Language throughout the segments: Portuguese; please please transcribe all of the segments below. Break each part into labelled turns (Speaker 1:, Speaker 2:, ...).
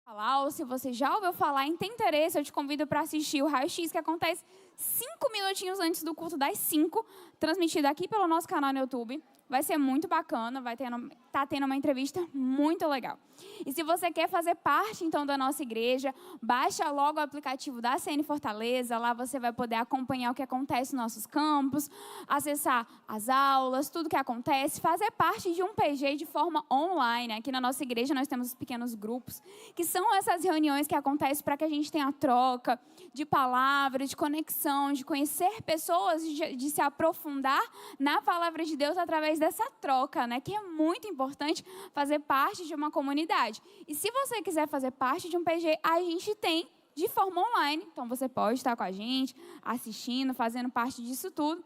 Speaker 1: falar, ou se você já ouviu falar e tem interesse, eu te convido para assistir o Raio X, que acontece 5 minutinhos antes do culto das 5, transmitido aqui pelo nosso canal no YouTube. Vai ser muito bacana, tá tendo uma entrevista muito legal. E se você quer fazer parte, então, da nossa igreja, baixa logo o aplicativo da CN Fortaleza. Lá você vai poder acompanhar o que acontece nos nossos campos, acessar as aulas, tudo que acontece, fazer parte de um PG de forma online. Aqui na nossa igreja nós temos os pequenos grupos, que são essas reuniões que acontecem para que a gente tenha troca de palavras, de conexão, de conhecer pessoas, de se aprofundar na palavra de Deus através dessa troca, né? Que é muito importante fazer parte de uma comunidade. E se você quiser fazer parte de um PG, a gente tem de forma online. Então, você pode estar com a gente, assistindo, fazendo parte disso tudo,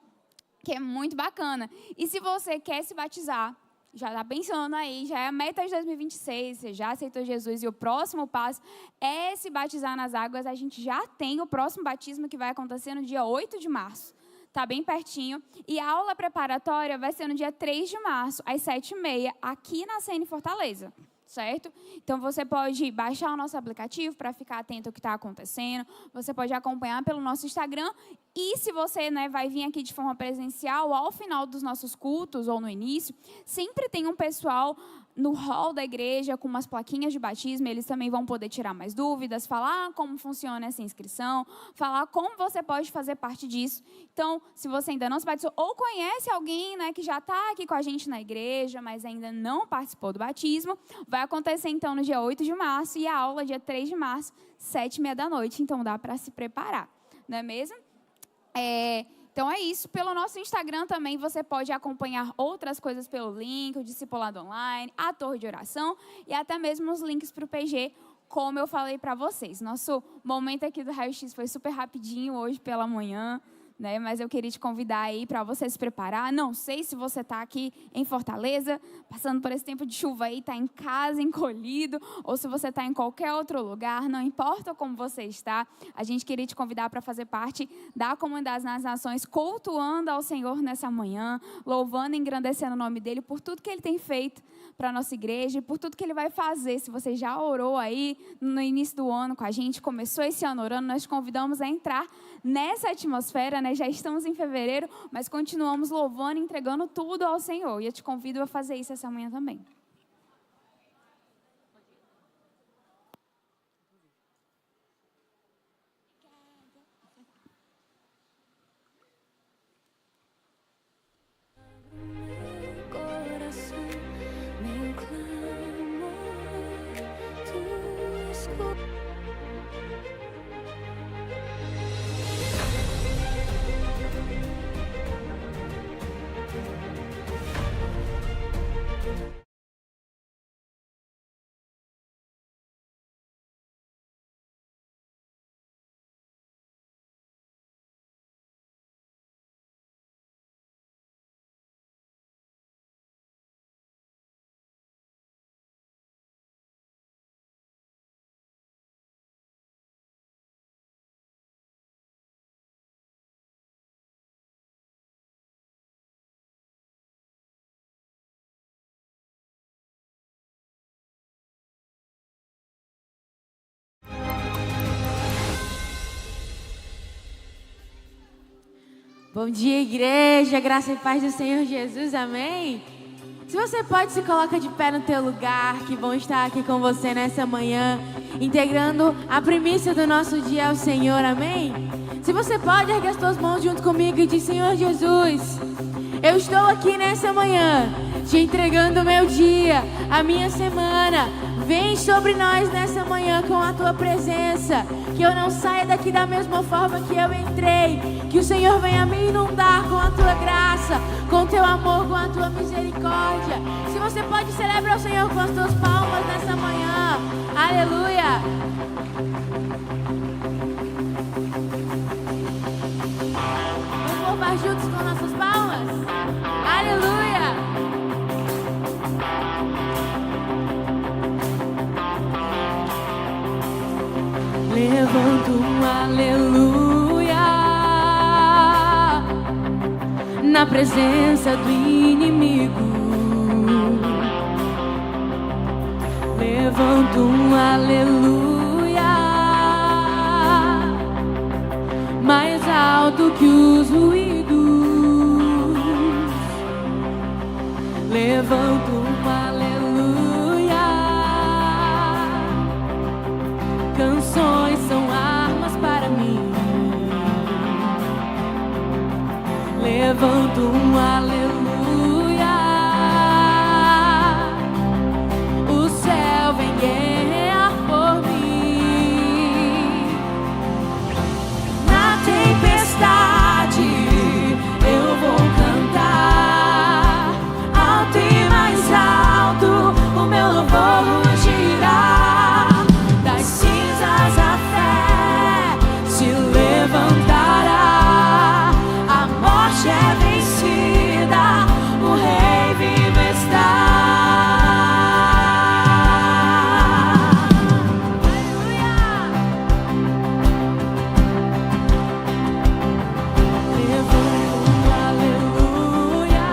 Speaker 1: que é muito bacana. E se você quer se batizar, já está pensando aí, já é a meta de 2026, você já aceitou Jesus e o próximo passo é se batizar nas águas. A gente já tem o próximo batismo que vai acontecer no dia 8 de março. Está bem pertinho. E a aula preparatória vai ser no dia 3 de março, às 7h30, aqui na CN Fortaleza. Certo? Então, você pode baixar o nosso aplicativo para ficar atento ao que está acontecendo. Você pode acompanhar pelo nosso Instagram. E se você vai vir aqui de forma presencial, ao final dos nossos cultos ou no início, sempre tem um pessoal no hall da igreja com umas plaquinhas de batismo. Eles também vão poder tirar mais dúvidas, falar como funciona essa inscrição, falar como você pode fazer parte disso. Então, se você ainda não se batizou ou conhece alguém que já está aqui com a gente na igreja, mas ainda não participou do batismo, vai acontecer então no dia 8 de março e a aula dia 3 de março, 7h30 da noite. Então, dá para se preparar, não é mesmo? Então é isso. Pelo nosso Instagram também você pode acompanhar outras coisas pelo link, o Discipulado Online, a Torre de Oração e até mesmo os links para o PG, como eu falei para vocês. Nosso momento aqui do Raio X foi super rapidinho hoje pela manhã, mas eu queria te convidar aí para você se preparar. Não sei se você está aqui em Fortaleza, passando por esse tempo de chuva aí, está em casa, encolhido, ou se você está em qualquer outro lugar, não importa como você está, a gente queria te convidar para fazer parte da Comunidade das Nações, cultuando ao Senhor nessa manhã, louvando e engrandecendo o nome dEle por tudo que Ele tem feito para a nossa igreja e por tudo que Ele vai fazer. Se você já orou aí no início do ano com a gente, começou esse ano orando, nós te convidamos a entrar nessa atmosfera, já estamos em fevereiro, mas continuamos louvando e entregando tudo ao Senhor. E eu te convido a fazer isso essa manhã também.
Speaker 2: Bom dia, igreja, graça e paz do Senhor Jesus, amém? Se você pode, se coloca de pé no teu lugar, que bom estar aqui com você nessa manhã, integrando a primícia do nosso dia ao Senhor, amém? Se você pode, ergue as tuas mãos junto comigo e diz: Senhor Jesus, eu estou aqui nessa manhã, te entregando o meu dia, a minha semana. Vem sobre nós nessa manhã com a tua presença, que eu não saia daqui da mesma forma que eu entrei, que o Senhor venha me inundar com a tua graça, com o teu amor, com a tua misericórdia. Se você pode, celebrar o Senhor com as tuas palmas nessa manhã. Aleluia! Vamos louvar juntos com nossas palmas? Aleluia! Levanto um aleluia na presença do inimigo. Levanto um aleluia mais alto que os ruídos. Levanto um aleluia. Canções são armas para mim. Levanto um aleluia. O céu vem guerrear por mim. Na tempestade eu vou cantar alto e mais alto, o meu louvor rugirá. Das cinzas a fé se levantará. A morte é vencida, o Rei vivo está. Levanto um aleluia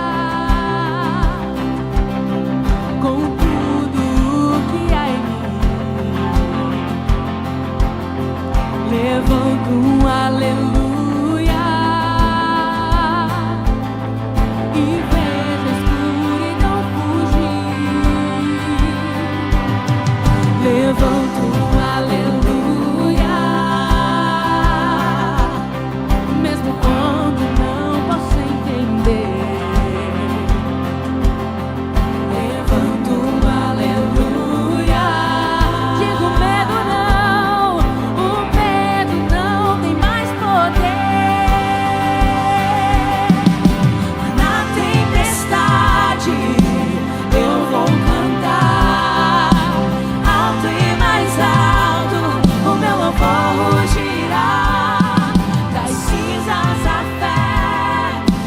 Speaker 2: com tudo que há em mim. Levanto um aleluia e vejo a escuridão fugir. Levanto um aleluia, mesmo quando não posso entender. Levanto um aleluia. Digo medo não, o medo não tem mais poder. Na tempestade eu vou cantar alto e mais alto, o meu louvor rugirá. Das cinzas a fé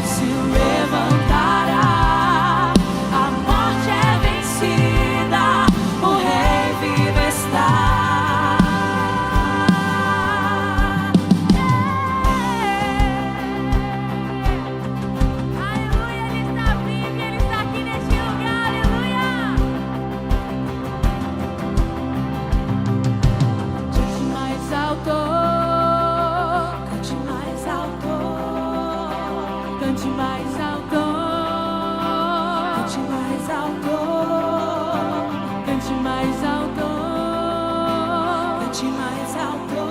Speaker 2: se levantará. A morte é vencida, o Rei vivo está. Aleluia, Ele está vivo, Ele está aqui neste lugar, aleluia. Cante mais alto, cante mais alto, cante mais alto, cante mais alto, cante mais alto, cante mais alto,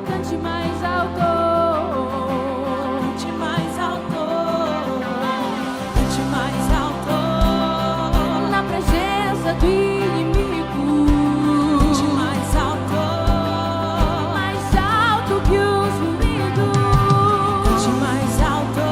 Speaker 2: cante mais alto, cante mais alto, cante mais alto, na presença do inimigo. Cante mais alto que os ruídos. Cante mais alto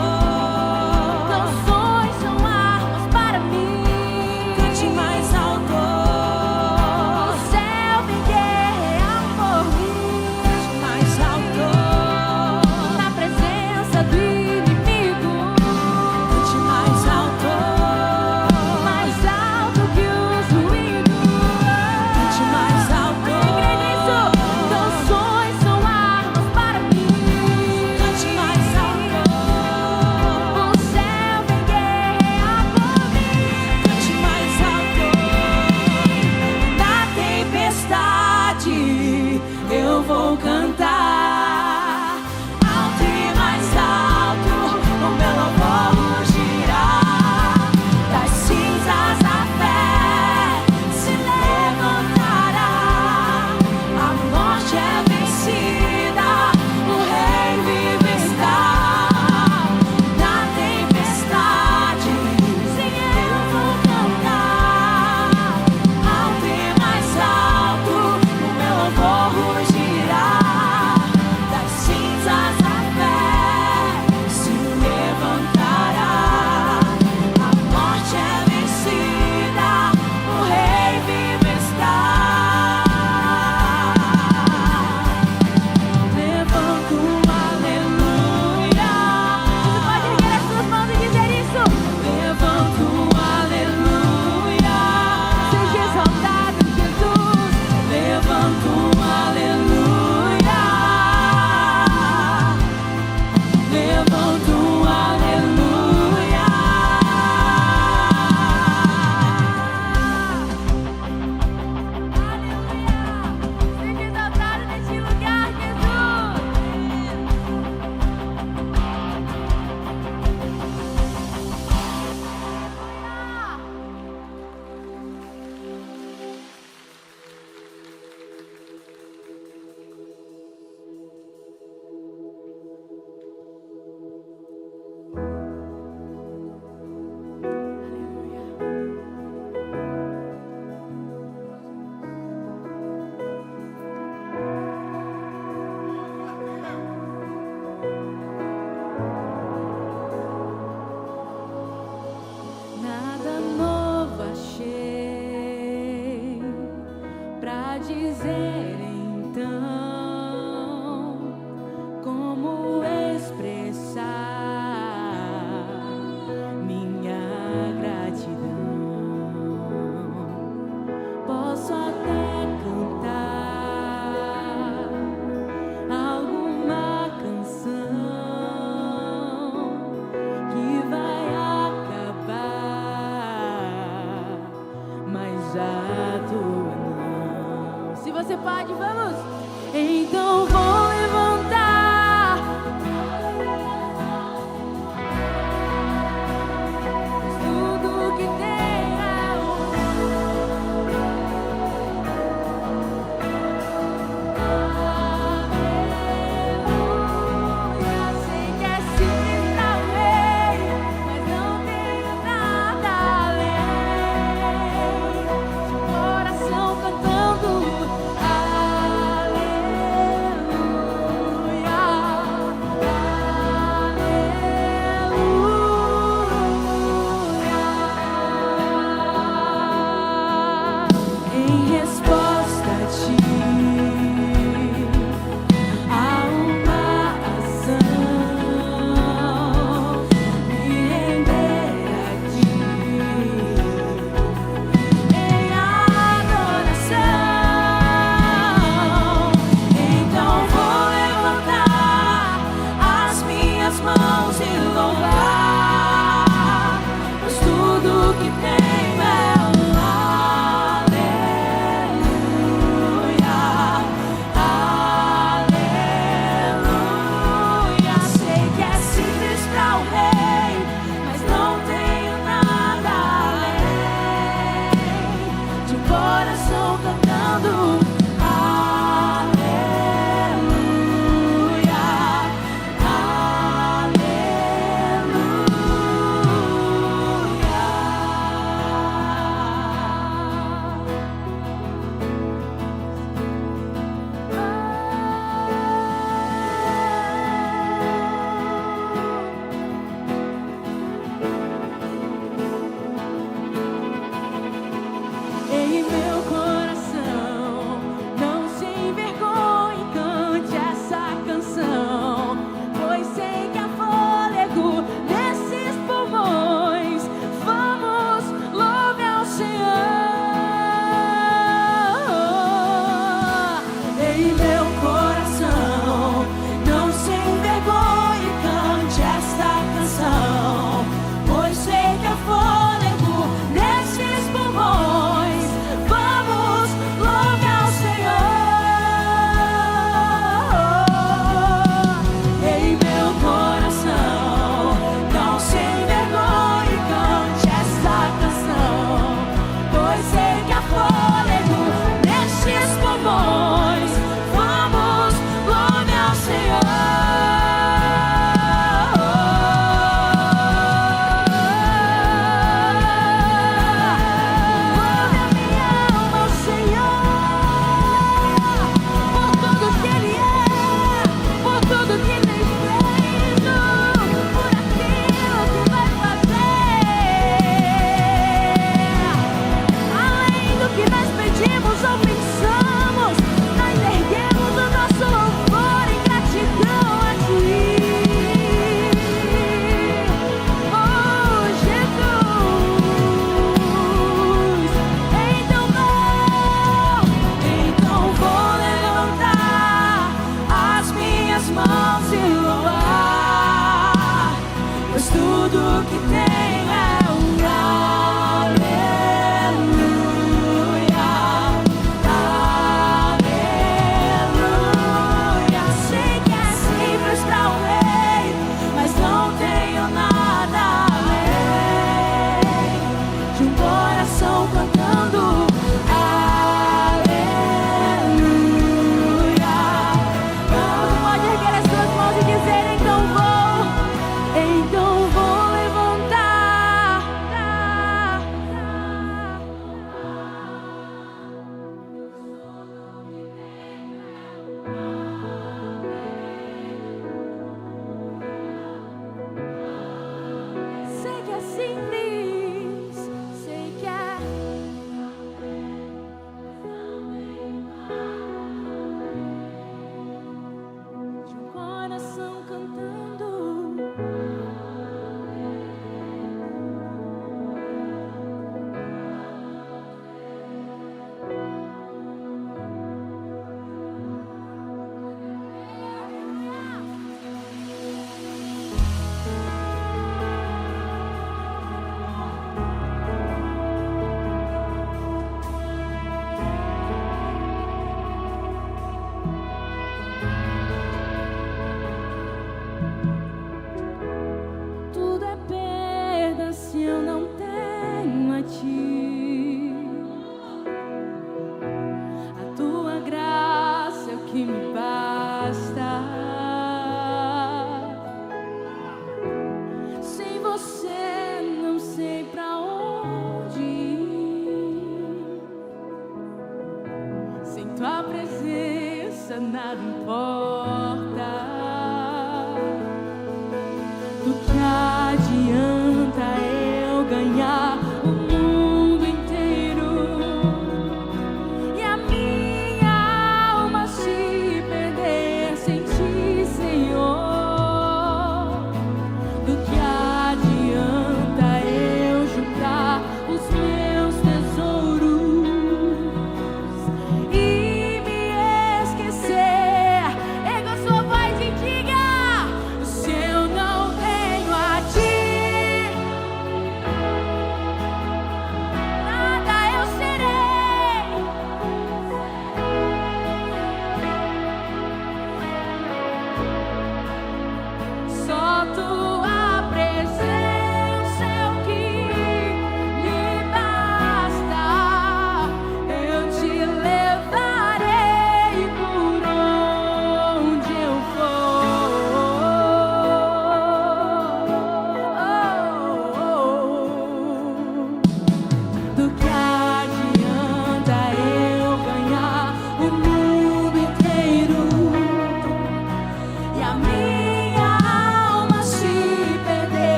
Speaker 2: vão se louvar, pois tudo que tem é um aleluia, aleluia. Sei que é simples para o rei, mas não tenho nada além de um coração cantando aleluia. Você pode erguer as suas mãos e dizer: então vou levantar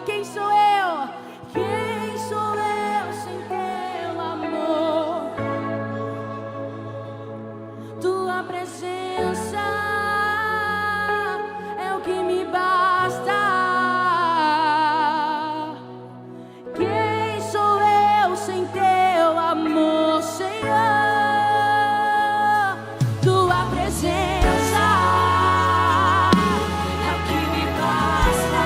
Speaker 2: quem sou eu? Quem sou eu sem teu amor? Tua presença é o que me basta. Quem sou eu sem teu amor, Senhor? Tua presença é o que me basta.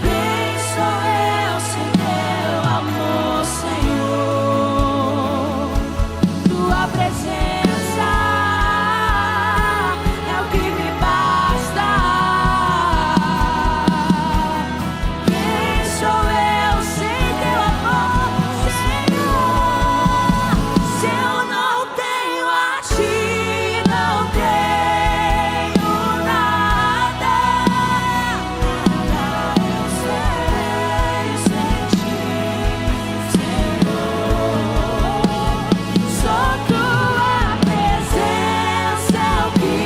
Speaker 2: Quem sou eu sem teu amor, Senhor? Tua presença é o que me basta. Quem sou eu sem teu amor, Senhor? Se eu não tenho a ti, não tenho nada. Nada eu serei sem ti, Senhor. Só tua presença é o que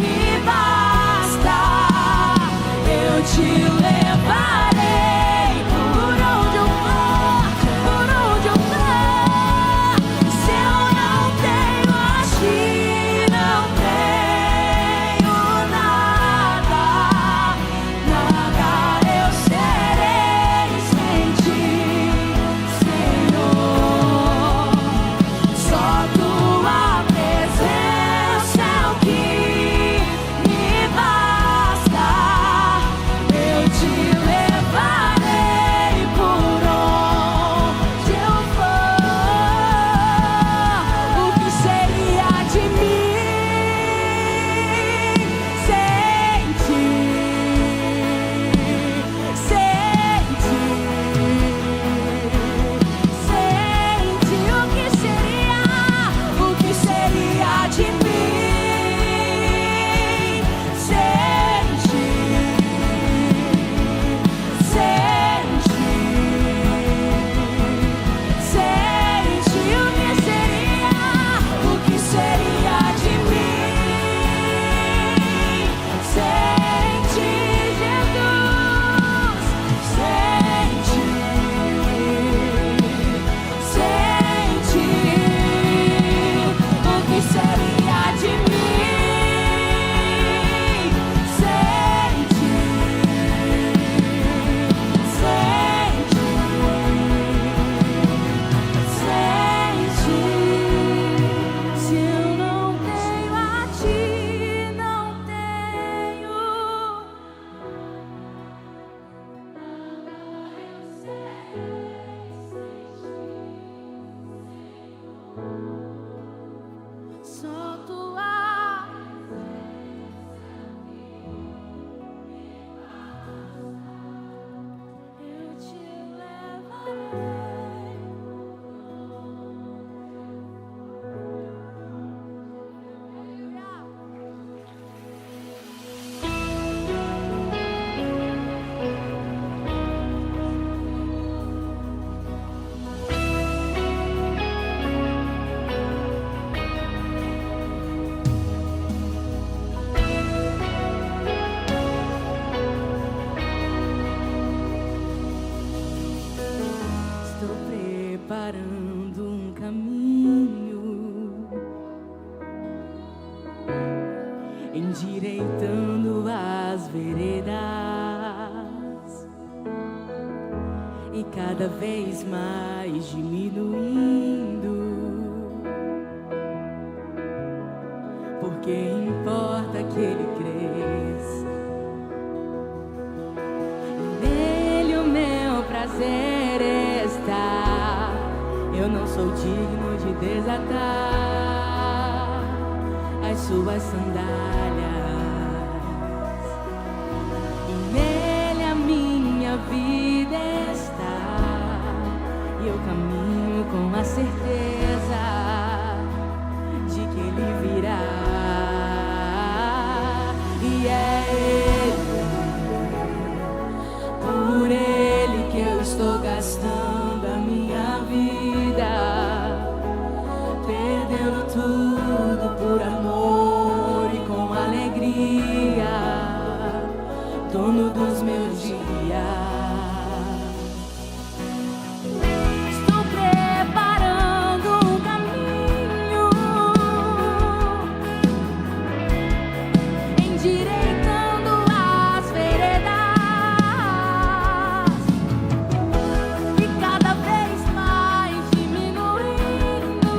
Speaker 2: me basta. Eu te levarei por onde eu for, por onde eu for. Se eu não tenho a ti, não tenho nada. Nada eu serei sem ti, Senhor. Só tua presença é o que me basta. Eu te levarei por onde eu for. O que seria de mim sem ti? Sem ti, o que seria de mim sem ti? Sem ti, o que seria de mim sem ti, Jesus? Sem ti, o que seria de mim sem ti? Se eu não tenho a ti, não tenho. Só tua eu te levarei. Estou preparando um caminho, endireitando as veredas e cada vez mais diminuindo, porque importa que ele cresça. Nele o meu prazer está. Eu não sou digno de desatar as suas sandálias. E nele a minha vida está. E eu caminho com a certeza de que ele virá. E é ele, por ele que eu estou gastando a minha vida, perdendo tudo por amor e com dono dos meus dias. Estou preparando um caminho, endireitando as veredas, e cada vez mais diminuindo,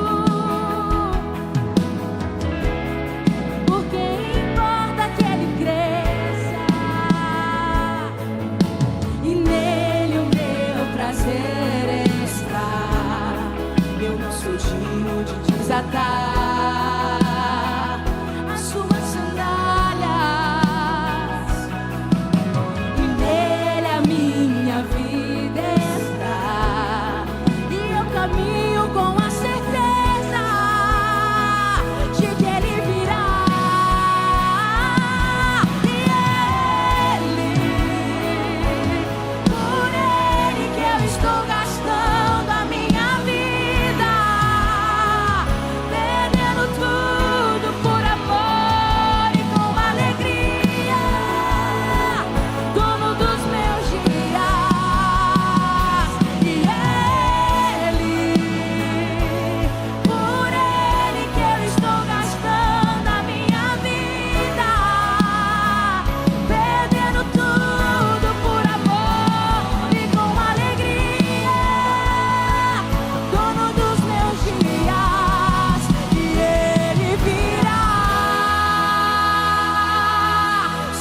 Speaker 2: porque importa que ele cresça, e nele o meu prazer está. Eu não sou digno de desatar as suas sandálias, e nele a minha vida está. E eu caminho com a certeza de que ele virá. E ele, por ele que eu estou gastando a minha vida, perdendo tudo por amor e com alegria, dono dos meus dias. E ele, por ele que eu estou gastando a minha vida, perdendo tudo por amor e com alegria, dono dos meus dias. E ele virá,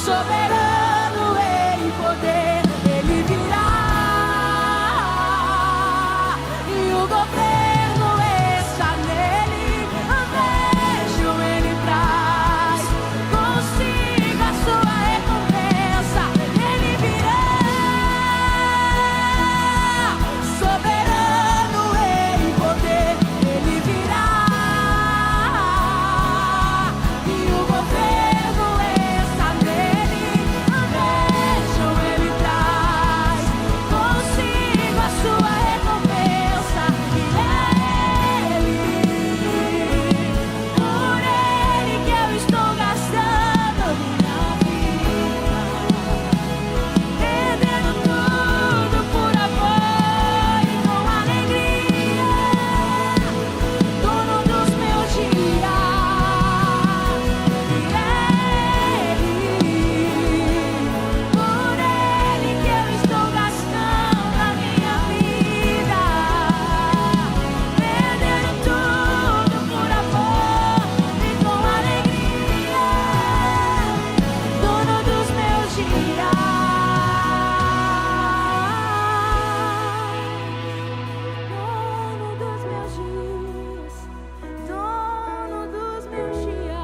Speaker 2: soberano em poder. Ele virá, e o governo está nele. Vejo ele traz consigo a sua recompensa. Ele virá, soberano em poder. Ele virá, e o governo está nele. Vejo ele traz consigo a sua recompensa. E ele, por ele que eu estou gastando minha vida, perdendo tudo por amor e com alegria, dono dos meus dias. E ele, por ele que eu estou gastando a minha vida, perdendo tudo por amor e com alegria, dono dos meus dias. Dono dos meus dias, dono dos meus dias.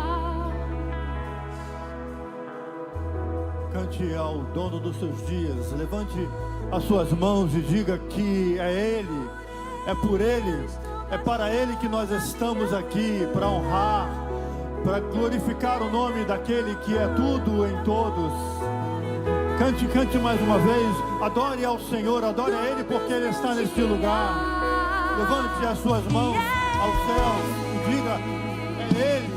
Speaker 3: Cante ao dono dos seus dias. Levante as suas mãos e diga que é Ele, é por Ele, é para Ele que nós estamos aqui, para honrar, para glorificar o nome daquele que é tudo em todos. Cante, cante mais uma vez. Adore ao Senhor, adore a Ele, porque Ele está neste lugar. Levante as suas mãos aos céus e diga: é Ele,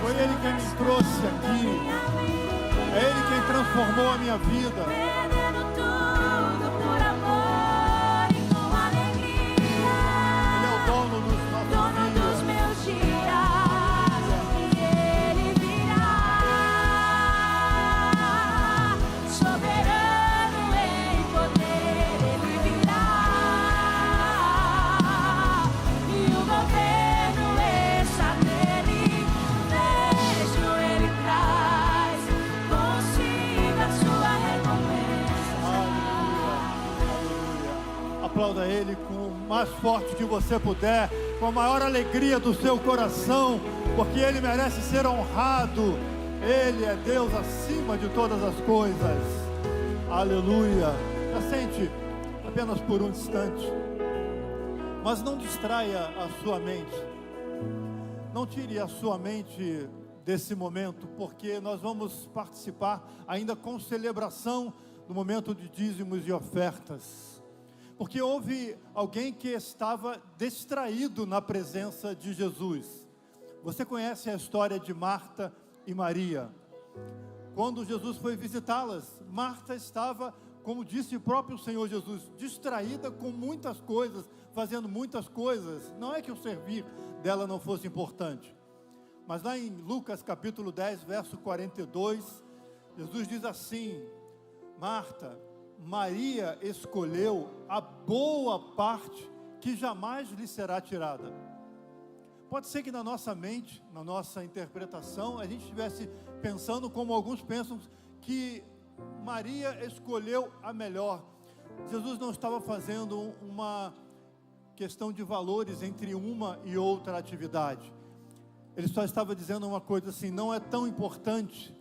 Speaker 3: foi Ele quem me trouxe aqui, é Ele quem transformou a minha vida.
Speaker 2: Perdendo tudo por amor e com alegria,
Speaker 3: Ele é o dono dos
Speaker 2: dono
Speaker 3: nossos
Speaker 2: dos
Speaker 3: dias.
Speaker 2: meus dias. E ele virá, soberano em poder. Ele virá, e o governo está nele. Vejo ele traz consigo a sua recompensa.
Speaker 3: Aleluia. Aplauda Ele com o mais forte que você puder, com a maior alegria do seu coração, porque Ele merece ser honrado. Ele é Deus acima de todas as coisas. Aleluia. Já sente apenas por um instante, mas não distraia a sua mente. Não tire a sua mente desse momento, porque nós vamos participar ainda com celebração do momento de dízimos e ofertas. Porque houve alguém que estava distraído na presença de Jesus. Você conhece a história de Marta e Maria? quando Jesus foi visitá-las, Marta estava, como disse o próprio Senhor Jesus, distraída com muitas coisas, fazendo muitas coisas. Não é que o servir dela não fosse importante, mas lá em Lucas capítulo 10, verso 42, Jesus diz assim: Marta, Maria escolheu a boa parte que jamais lhe será tirada. Pode ser que na nossa mente, na nossa interpretação, a gente estivesse pensando como alguns pensam, que Maria escolheu a melhor. Jesus não estava fazendo uma questão de valores entre uma e outra atividade. Ele só estava dizendo uma coisa assim: não é tão importante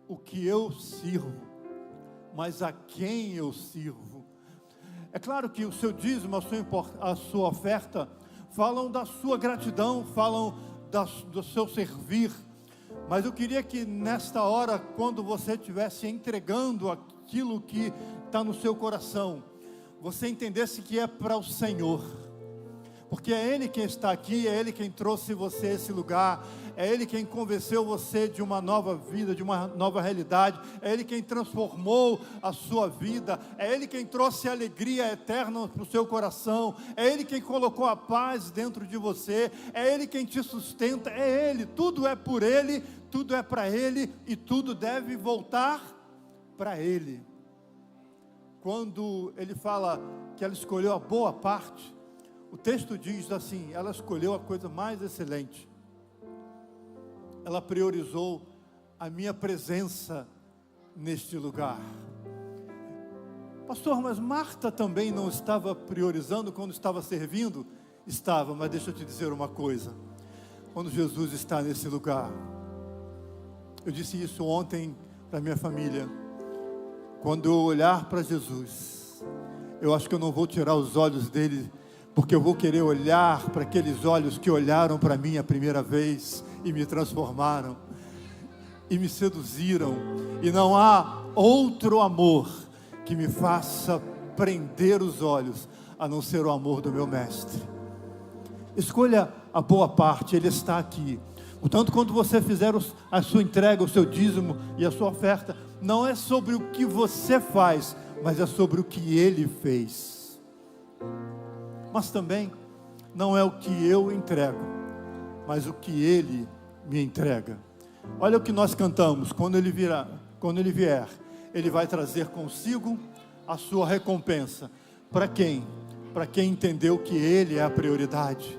Speaker 3: o que eu sirvo, mas a quem eu sirvo. É claro que o seu dízimo, a sua oferta, falam da sua gratidão, falam do seu servir. Mas eu queria que nesta hora, quando você estivesse entregando aquilo que está no seu coração, você entendesse que é para o Senhor. Porque é Ele quem está aqui, é Ele quem trouxe você a esse lugar, é Ele quem convenceu você de uma nova vida, de uma nova realidade, é Ele quem transformou a sua vida, é Ele quem trouxe a alegria eterna para o seu coração, é Ele quem colocou a paz dentro de você, é Ele quem te sustenta, é Ele, tudo é por Ele, tudo é para Ele e tudo deve voltar para Ele. Quando Ele fala que ela escolheu a boa parte, o texto diz assim: ela escolheu a coisa mais excelente. Ela priorizou a minha presença neste lugar. Pastor, mas Marta também não estava priorizando quando estava servindo? Estava, mas deixa eu te dizer uma coisa. Quando Jesus está nesse lugar, eu disse isso ontem para minha família, quando eu olhar para Jesus, eu acho que eu não vou tirar os olhos dele, porque eu vou querer olhar para aqueles olhos que olharam para mim a primeira vez e me transformaram e me seduziram, e não há outro amor que me faça prender os olhos a não ser o amor do meu mestre. Escolha a boa parte, Ele está aqui. Portanto, quando você fizer a sua entrega, o seu dízimo e a sua oferta, não é sobre o que você faz, mas é sobre o que Ele fez. Mas também não é o que eu entrego, mas o que Ele me entrega. Olha o que nós cantamos: quando Ele vier, Ele vai trazer consigo a sua recompensa. Para quem? Para quem entendeu que Ele é a prioridade,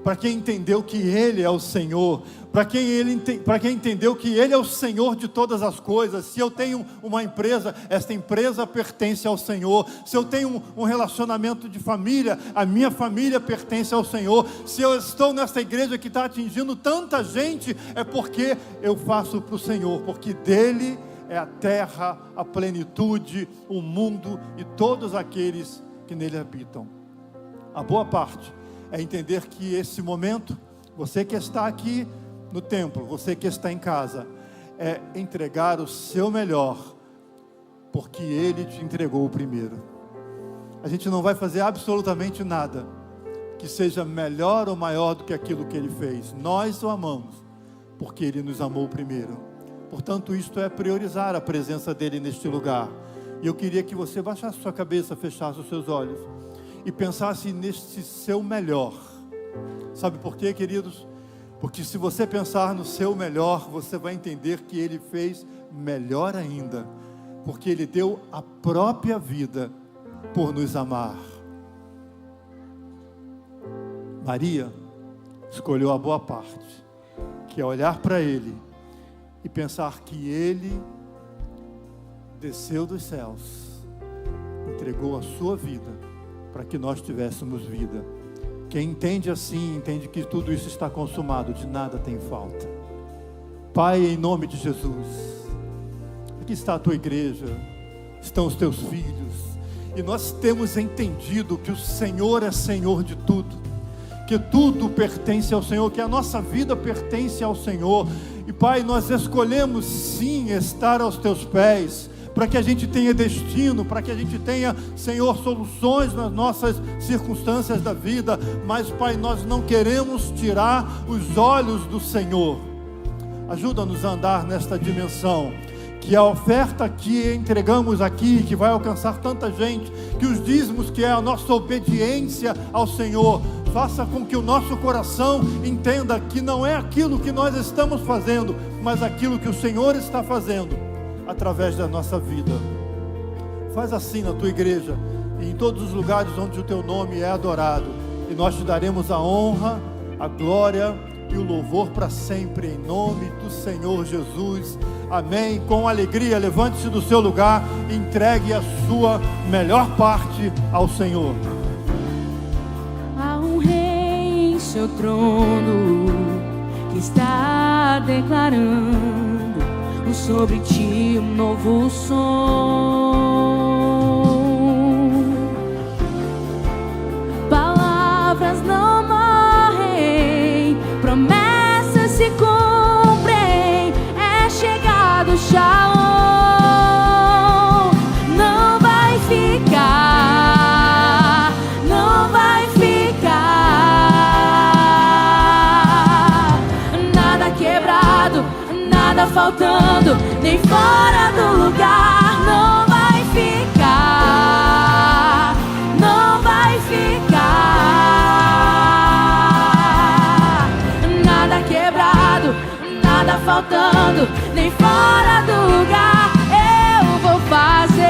Speaker 3: para quem entendeu que Ele é o Senhor, para quem entendeu que Ele é o Senhor de todas as coisas. Se eu tenho uma empresa, esta empresa pertence ao Senhor. Se eu tenho um relacionamento de família, a minha família pertence ao Senhor. Se eu estou nesta igreja que está atingindo tanta gente, é porque eu faço para o Senhor, porque dele é a terra, a plenitude, o mundo e todos aqueles que nele habitam. A boa parte é entender que esse momento, você que está aqui no templo, você que está em casa, é entregar o seu melhor, porque Ele te entregou o primeiro. A gente não vai fazer absolutamente nada que seja melhor ou maior do que aquilo que Ele fez. Nós o amamos, porque Ele nos amou primeiro. Portanto, isto é priorizar a presença dEle neste lugar. E eu queria que você baixasse sua cabeça, fechasse os seus olhos e pensasse neste seu melhor. Sabe por quê, queridos? Porque se você pensar no seu melhor, você vai entender que Ele fez melhor ainda, porque Ele deu a própria vida por nos amar. Maria escolheu a boa parte, que é olhar para Ele e pensar que Ele desceu dos céus, entregou a sua vida para que nós tivéssemos vida. Quem entende assim, entende que tudo isso está consumado, de nada tem falta. Pai, em nome de Jesus, aqui está a tua igreja, estão os teus filhos, e nós temos entendido que o Senhor é Senhor de tudo, que tudo pertence ao Senhor, que a nossa vida pertence ao Senhor. E Pai, nós escolhemos sim estar aos teus pés, para que a gente tenha destino, para que a gente tenha, Senhor, soluções nas nossas circunstâncias da vida. Mas, Pai, nós não queremos tirar os olhos do Senhor. Ajuda-nos a andar nesta dimensão. Que a oferta que entregamos aqui, que vai alcançar tanta gente, que os dízimos, que é a nossa obediência ao Senhor, faça com que o nosso coração entenda que não é aquilo que nós estamos fazendo, mas aquilo que o Senhor está fazendo através da nossa vida. Faz assim na tua igreja e em todos os lugares onde o teu nome é adorado, e nós te daremos a honra, a glória e o louvor para sempre, em nome do Senhor Jesus. Amém. Com alegria, levante-se do seu lugar e entregue a sua melhor parte ao Senhor.
Speaker 2: Há um rei em seu trono que está declarando sobre ti um novo som. Palavras não morrem, promessas se cumprem, é chegado o Shalom. Não vai ficar, não vai ficar nada quebrado, nada faltando, nem fora do lugar. Não vai ficar, não vai ficar nada quebrado, nada faltando, nem fora do lugar. Eu vou fazer,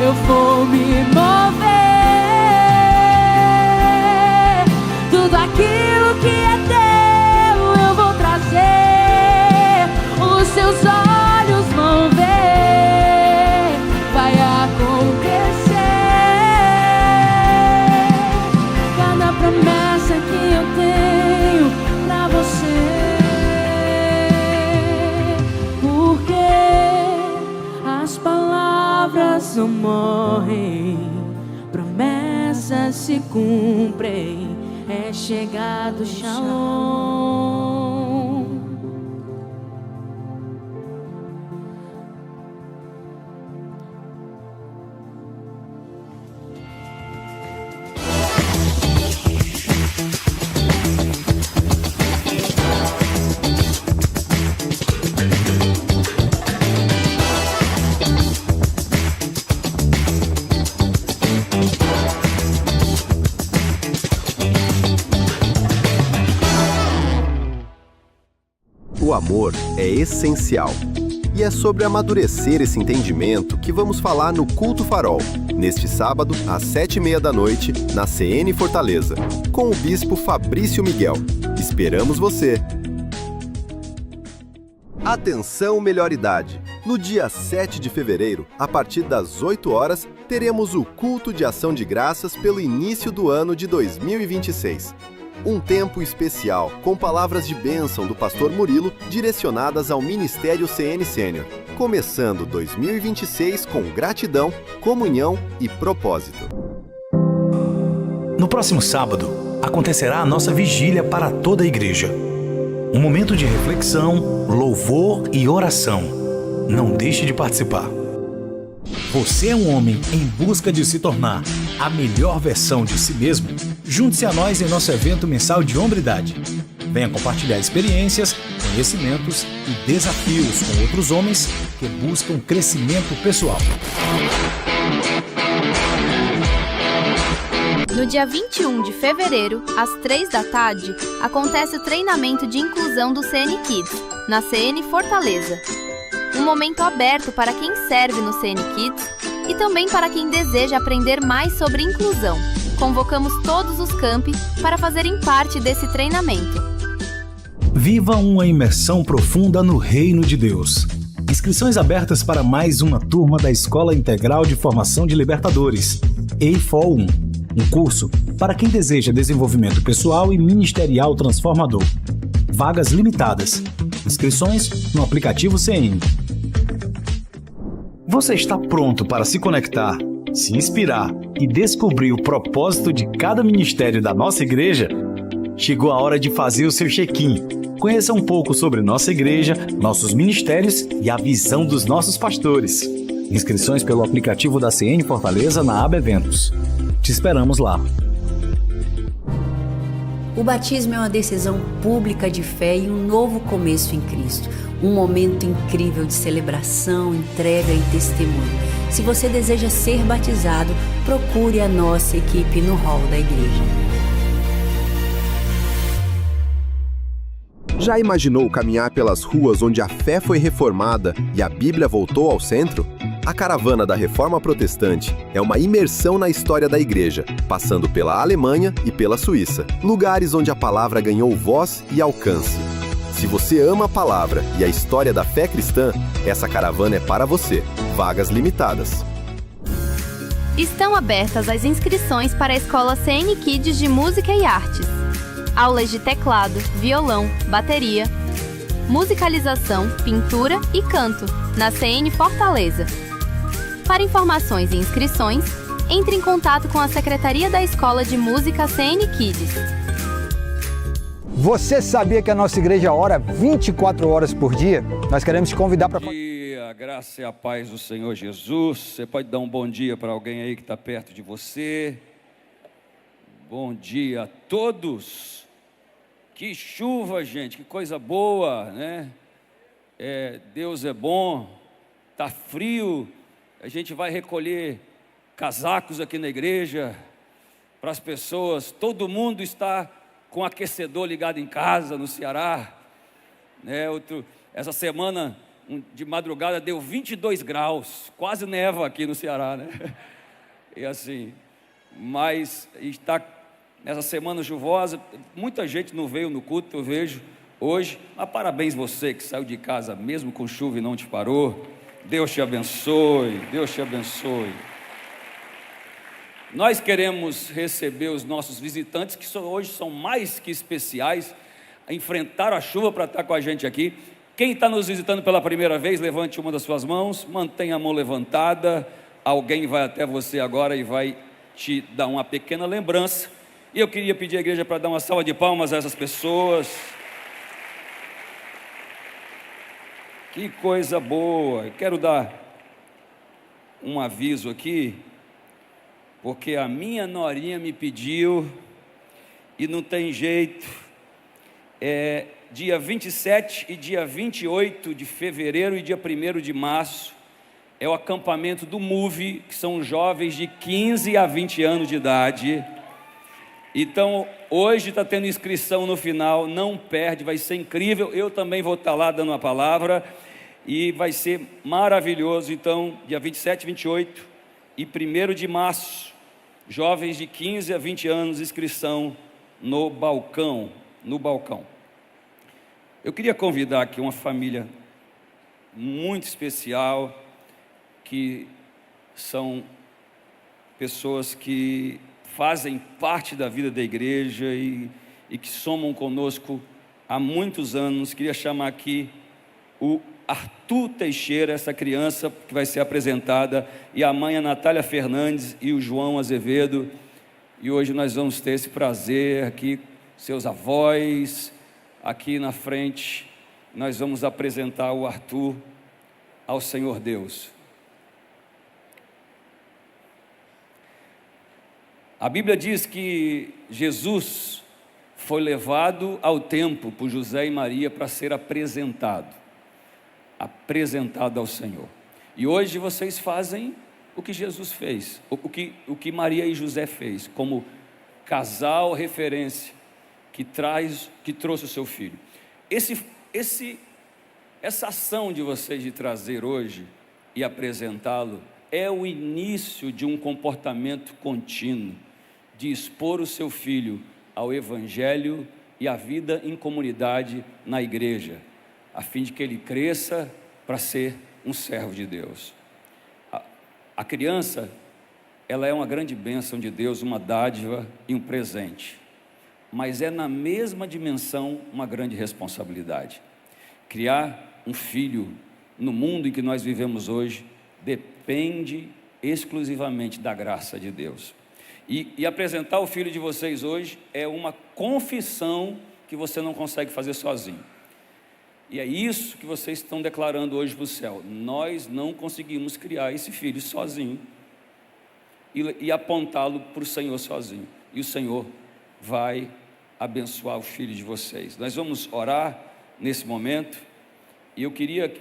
Speaker 2: eu vou me mover, tudo aquilo que é teu eu vou trazer. Os seus olhos vão ver, vai acontecer. Cada promessa que eu tenho pra você, porque as palavras não morrem, promessas se cumprem, é chegado o Shalom.
Speaker 4: O amor é essencial. E é sobre amadurecer esse entendimento que vamos falar no Culto Farol, neste sábado, às 19h30, na CN Fortaleza, com o Bispo Fabrício Miguel. Esperamos você! Atenção, melhor idade! No dia 7 de fevereiro, a partir das 8 horas, teremos o Culto de Ação de Graças pelo início do ano de 2026. Um tempo especial, com palavras de bênção do pastor Murilo, direcionadas ao Ministério CN Sênior. Começando 2026 com gratidão, comunhão e propósito.
Speaker 5: No próximo sábado, acontecerá a nossa vigília para toda a igreja. Um momento de reflexão, louvor e oração. Não deixe de participar. Você é um homem em busca de se tornar a melhor versão de si mesmo? Junte-se a nós em nosso evento mensal de hombridade. Venha compartilhar experiências, conhecimentos e desafios com outros homens que buscam crescimento pessoal.
Speaker 6: No dia 21 de fevereiro, às 15h, acontece o treinamento de inclusão do CN Kids, na CN Fortaleza. Um momento aberto para quem serve no CN Kids e também para quem deseja aprender mais sobre inclusão. Convocamos todos os campi para fazerem parte desse treinamento.
Speaker 5: Viva uma imersão profunda no Reino de Deus. Inscrições abertas para mais uma turma da Escola Integral de Formação de Libertadores, EIFOL 1. Um curso para quem deseja desenvolvimento pessoal e ministerial transformador. Vagas limitadas. Inscrições no aplicativo CN. Você está pronto para se conectar, se inspirar e descobrir o propósito de cada ministério da nossa igreja? Chegou a hora de fazer o seu check-in. Conheça um pouco sobre nossa igreja, nossos ministérios e a visão dos nossos pastores. Inscrições pelo aplicativo da CN Fortaleza na aba Eventos. Te esperamos lá.
Speaker 7: O batismo é uma decisão pública de fé e um novo começo em Cristo. Um momento incrível de celebração, entrega e testemunho. Se você deseja ser batizado, procure a nossa equipe no hall da igreja.
Speaker 4: Já imaginou caminhar pelas ruas onde a fé foi reformada e a Bíblia voltou ao centro? A Caravana da Reforma Protestante é uma imersão na história da igreja, passando pela Alemanha e pela Suíça, lugares onde a palavra ganhou voz e alcance. Se você ama a palavra e a história da fé cristã, essa caravana é para você. Vagas limitadas.
Speaker 6: Estão abertas as inscrições para a Escola CN Kids de Música e Artes. Aulas de teclado, violão, bateria, musicalização, pintura e canto, na CN Fortaleza. Para informações e inscrições, entre em contato com a Secretaria da Escola de Música CN Kids.
Speaker 8: Você sabia que a nossa igreja ora 24 horas por dia? Nós queremos te convidar para...
Speaker 9: A graça e a paz do Senhor Jesus. Você pode dar um bom dia para alguém aí que está perto de você. Bom dia a todos. Que chuva, gente, que coisa boa, né? Deus é bom, está frio. A gente vai recolher casacos aqui na igreja para as pessoas. Todo mundo está com aquecedor ligado em casa no Ceará, né? Essa semana de madrugada deu 22 graus, quase neva aqui no Ceará, né? E assim, mas está nessa semana chuvosa, muita gente não veio no culto, eu vejo hoje, mas parabéns você que saiu de casa mesmo com chuva e não te parou. Deus te abençoe, Deus te abençoe. Nós queremos receber os nossos visitantes, que hoje são mais que especiais, enfrentaram a chuva para estar com a gente aqui. Quem está nos visitando pela primeira vez, levante uma das suas mãos, mantenha a mão levantada. Alguém vai até você agora e vai te dar uma pequena lembrança. E eu queria pedir à igreja para dar uma salva de palmas a essas pessoas. Que coisa boa. Eu quero dar um aviso aqui, porque a minha norinha me pediu e não tem jeito. Dia 27 e dia 28 de fevereiro e dia 1º de março é o acampamento do MOVE, que são jovens de 15 a 20 anos de idade. Então, hoje está tendo inscrição no final, não perde, vai ser incrível. Eu também vou estar lá dando a palavra e vai ser maravilhoso. Então, dia 27, 28 e 1º de março, jovens de 15 a 20 anos, inscrição no balcão. Eu queria convidar aqui uma família muito especial, que são pessoas que fazem parte da vida da igreja e que somam conosco há muitos anos. Queria chamar aqui o Arthur Teixeira, essa criança que vai ser apresentada, e a mãe, a Natália Fernandes, e o João Azevedo. E hoje nós vamos ter esse prazer aqui, seus avós. Aqui na frente, nós vamos apresentar o Arthur ao Senhor Deus. A Bíblia diz que Jesus foi levado ao templo por José e Maria para ser apresentado ao Senhor. E hoje vocês fazem o que Jesus fez, o que Maria e José fez, como casal referência, que trouxe o seu filho. Essa ação de vocês de trazer hoje e apresentá-lo é o início de um comportamento contínuo, de expor o seu filho ao Evangelho e à vida em comunidade na igreja, a fim de que ele cresça para ser um servo de Deus. A criança, ela é uma grande bênção de Deus, uma dádiva e um presente. Mas é na mesma dimensão uma grande responsabilidade. Criar um filho no mundo em que nós vivemos hoje depende exclusivamente da graça de Deus. E apresentar o filho de vocês hoje é uma confissão que você não consegue fazer sozinho. E é isso que vocês estão declarando hoje para o céu. Nós não conseguimos criar esse filho sozinho e apontá-lo para o Senhor sozinho. E o Senhor vai abençoar o filho de vocês. Nós vamos orar nesse momento, e eu queria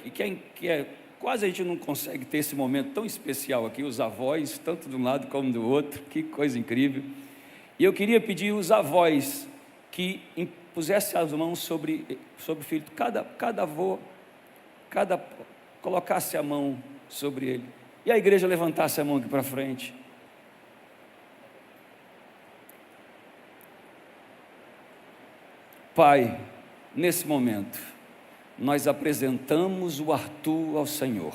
Speaker 9: quase a gente não consegue ter esse momento tão especial aqui, os avós, tanto de um lado como do outro, que coisa incrível. E eu queria pedir os avós que pusessem as mãos sobre o filho, cada avô, colocasse a mão sobre ele, e a igreja levantasse a mão aqui para frente. Pai, nesse momento, nós apresentamos o Arthur ao Senhor,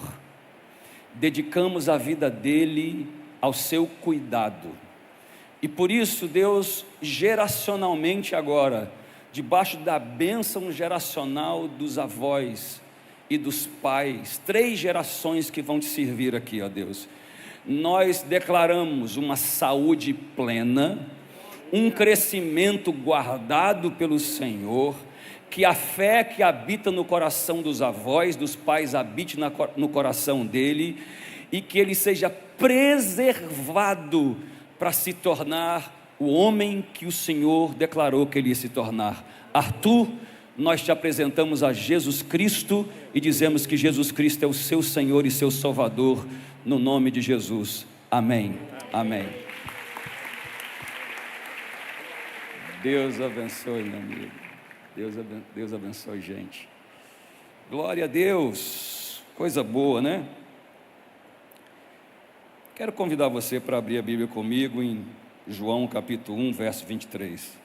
Speaker 9: dedicamos a vida dele ao seu cuidado, e por isso, Deus, geracionalmente agora, debaixo da bênção geracional dos avós e dos pais, 3 gerações que vão te servir aqui, ó Deus, nós declaramos uma saúde plena, um crescimento guardado pelo Senhor, que a fé que habita no coração dos avós, dos pais, habite no coração dele, e que ele seja preservado para se tornar o homem que o Senhor declarou que ele ia se tornar. Arthur, nós te apresentamos a Jesus Cristo e dizemos que Jesus Cristo é o seu Senhor e seu Salvador, no nome de Jesus. Amém. Amém. Deus abençoe, meu amigo. Deus abençoe, gente. Glória a Deus. Coisa boa, né? Quero convidar você para abrir a Bíblia comigo em João capítulo 1, verso 23.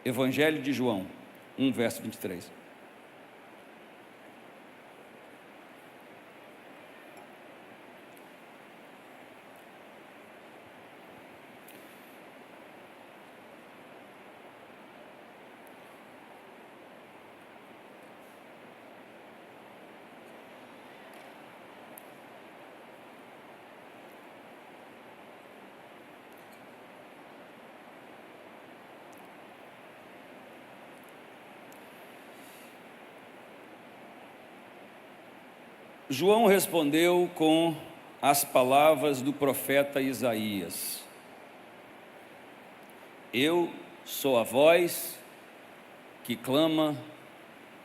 Speaker 9: Evangelho de João 1, verso 23. João respondeu com as palavras do profeta Isaías: eu sou a voz que clama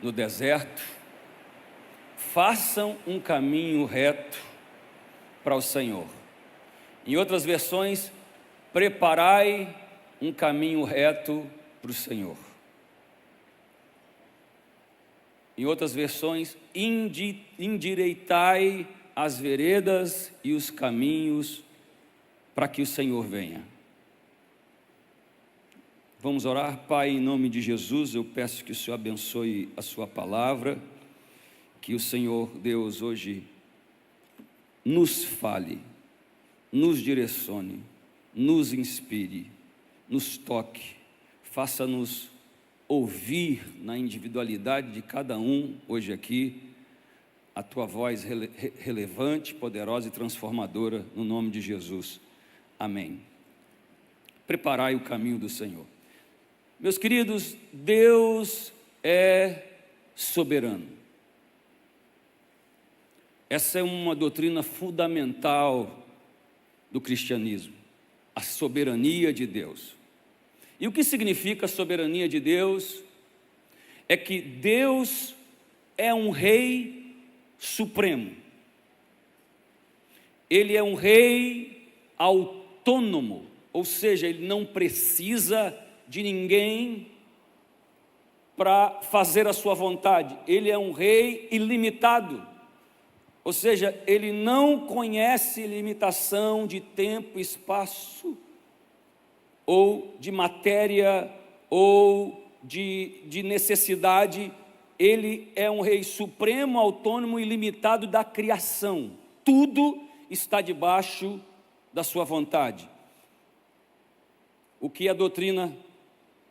Speaker 9: no deserto, façam um caminho reto para o Senhor. Em outras versões, preparai um caminho reto para o Senhor. Em outras versões, endireitai as veredas e os caminhos para que o Senhor venha. Vamos orar. Pai, em nome de Jesus, eu peço que o Senhor abençoe a sua palavra, que o Senhor Deus hoje nos fale, nos direcione, nos inspire, nos toque, faça-nos ouvir na individualidade de cada um hoje aqui a tua voz relevante, poderosa e transformadora, no nome de Jesus. Amém. Preparai o caminho do Senhor. Meus queridos, Deus é soberano. Essa é uma doutrina fundamental do cristianismo, a soberania de Deus. E o que significa a soberania de Deus? É que Deus é um rei supremo. Ele é um rei autônomo, ou seja, ele não precisa de ninguém para fazer a sua vontade. Ele é um rei ilimitado, ou seja, ele não conhece limitação de tempo, espaço, ou de matéria, ou de necessidade. Ele é um rei supremo, autônomo e ilimitado da criação. Tudo está debaixo da sua vontade. O que é a doutrina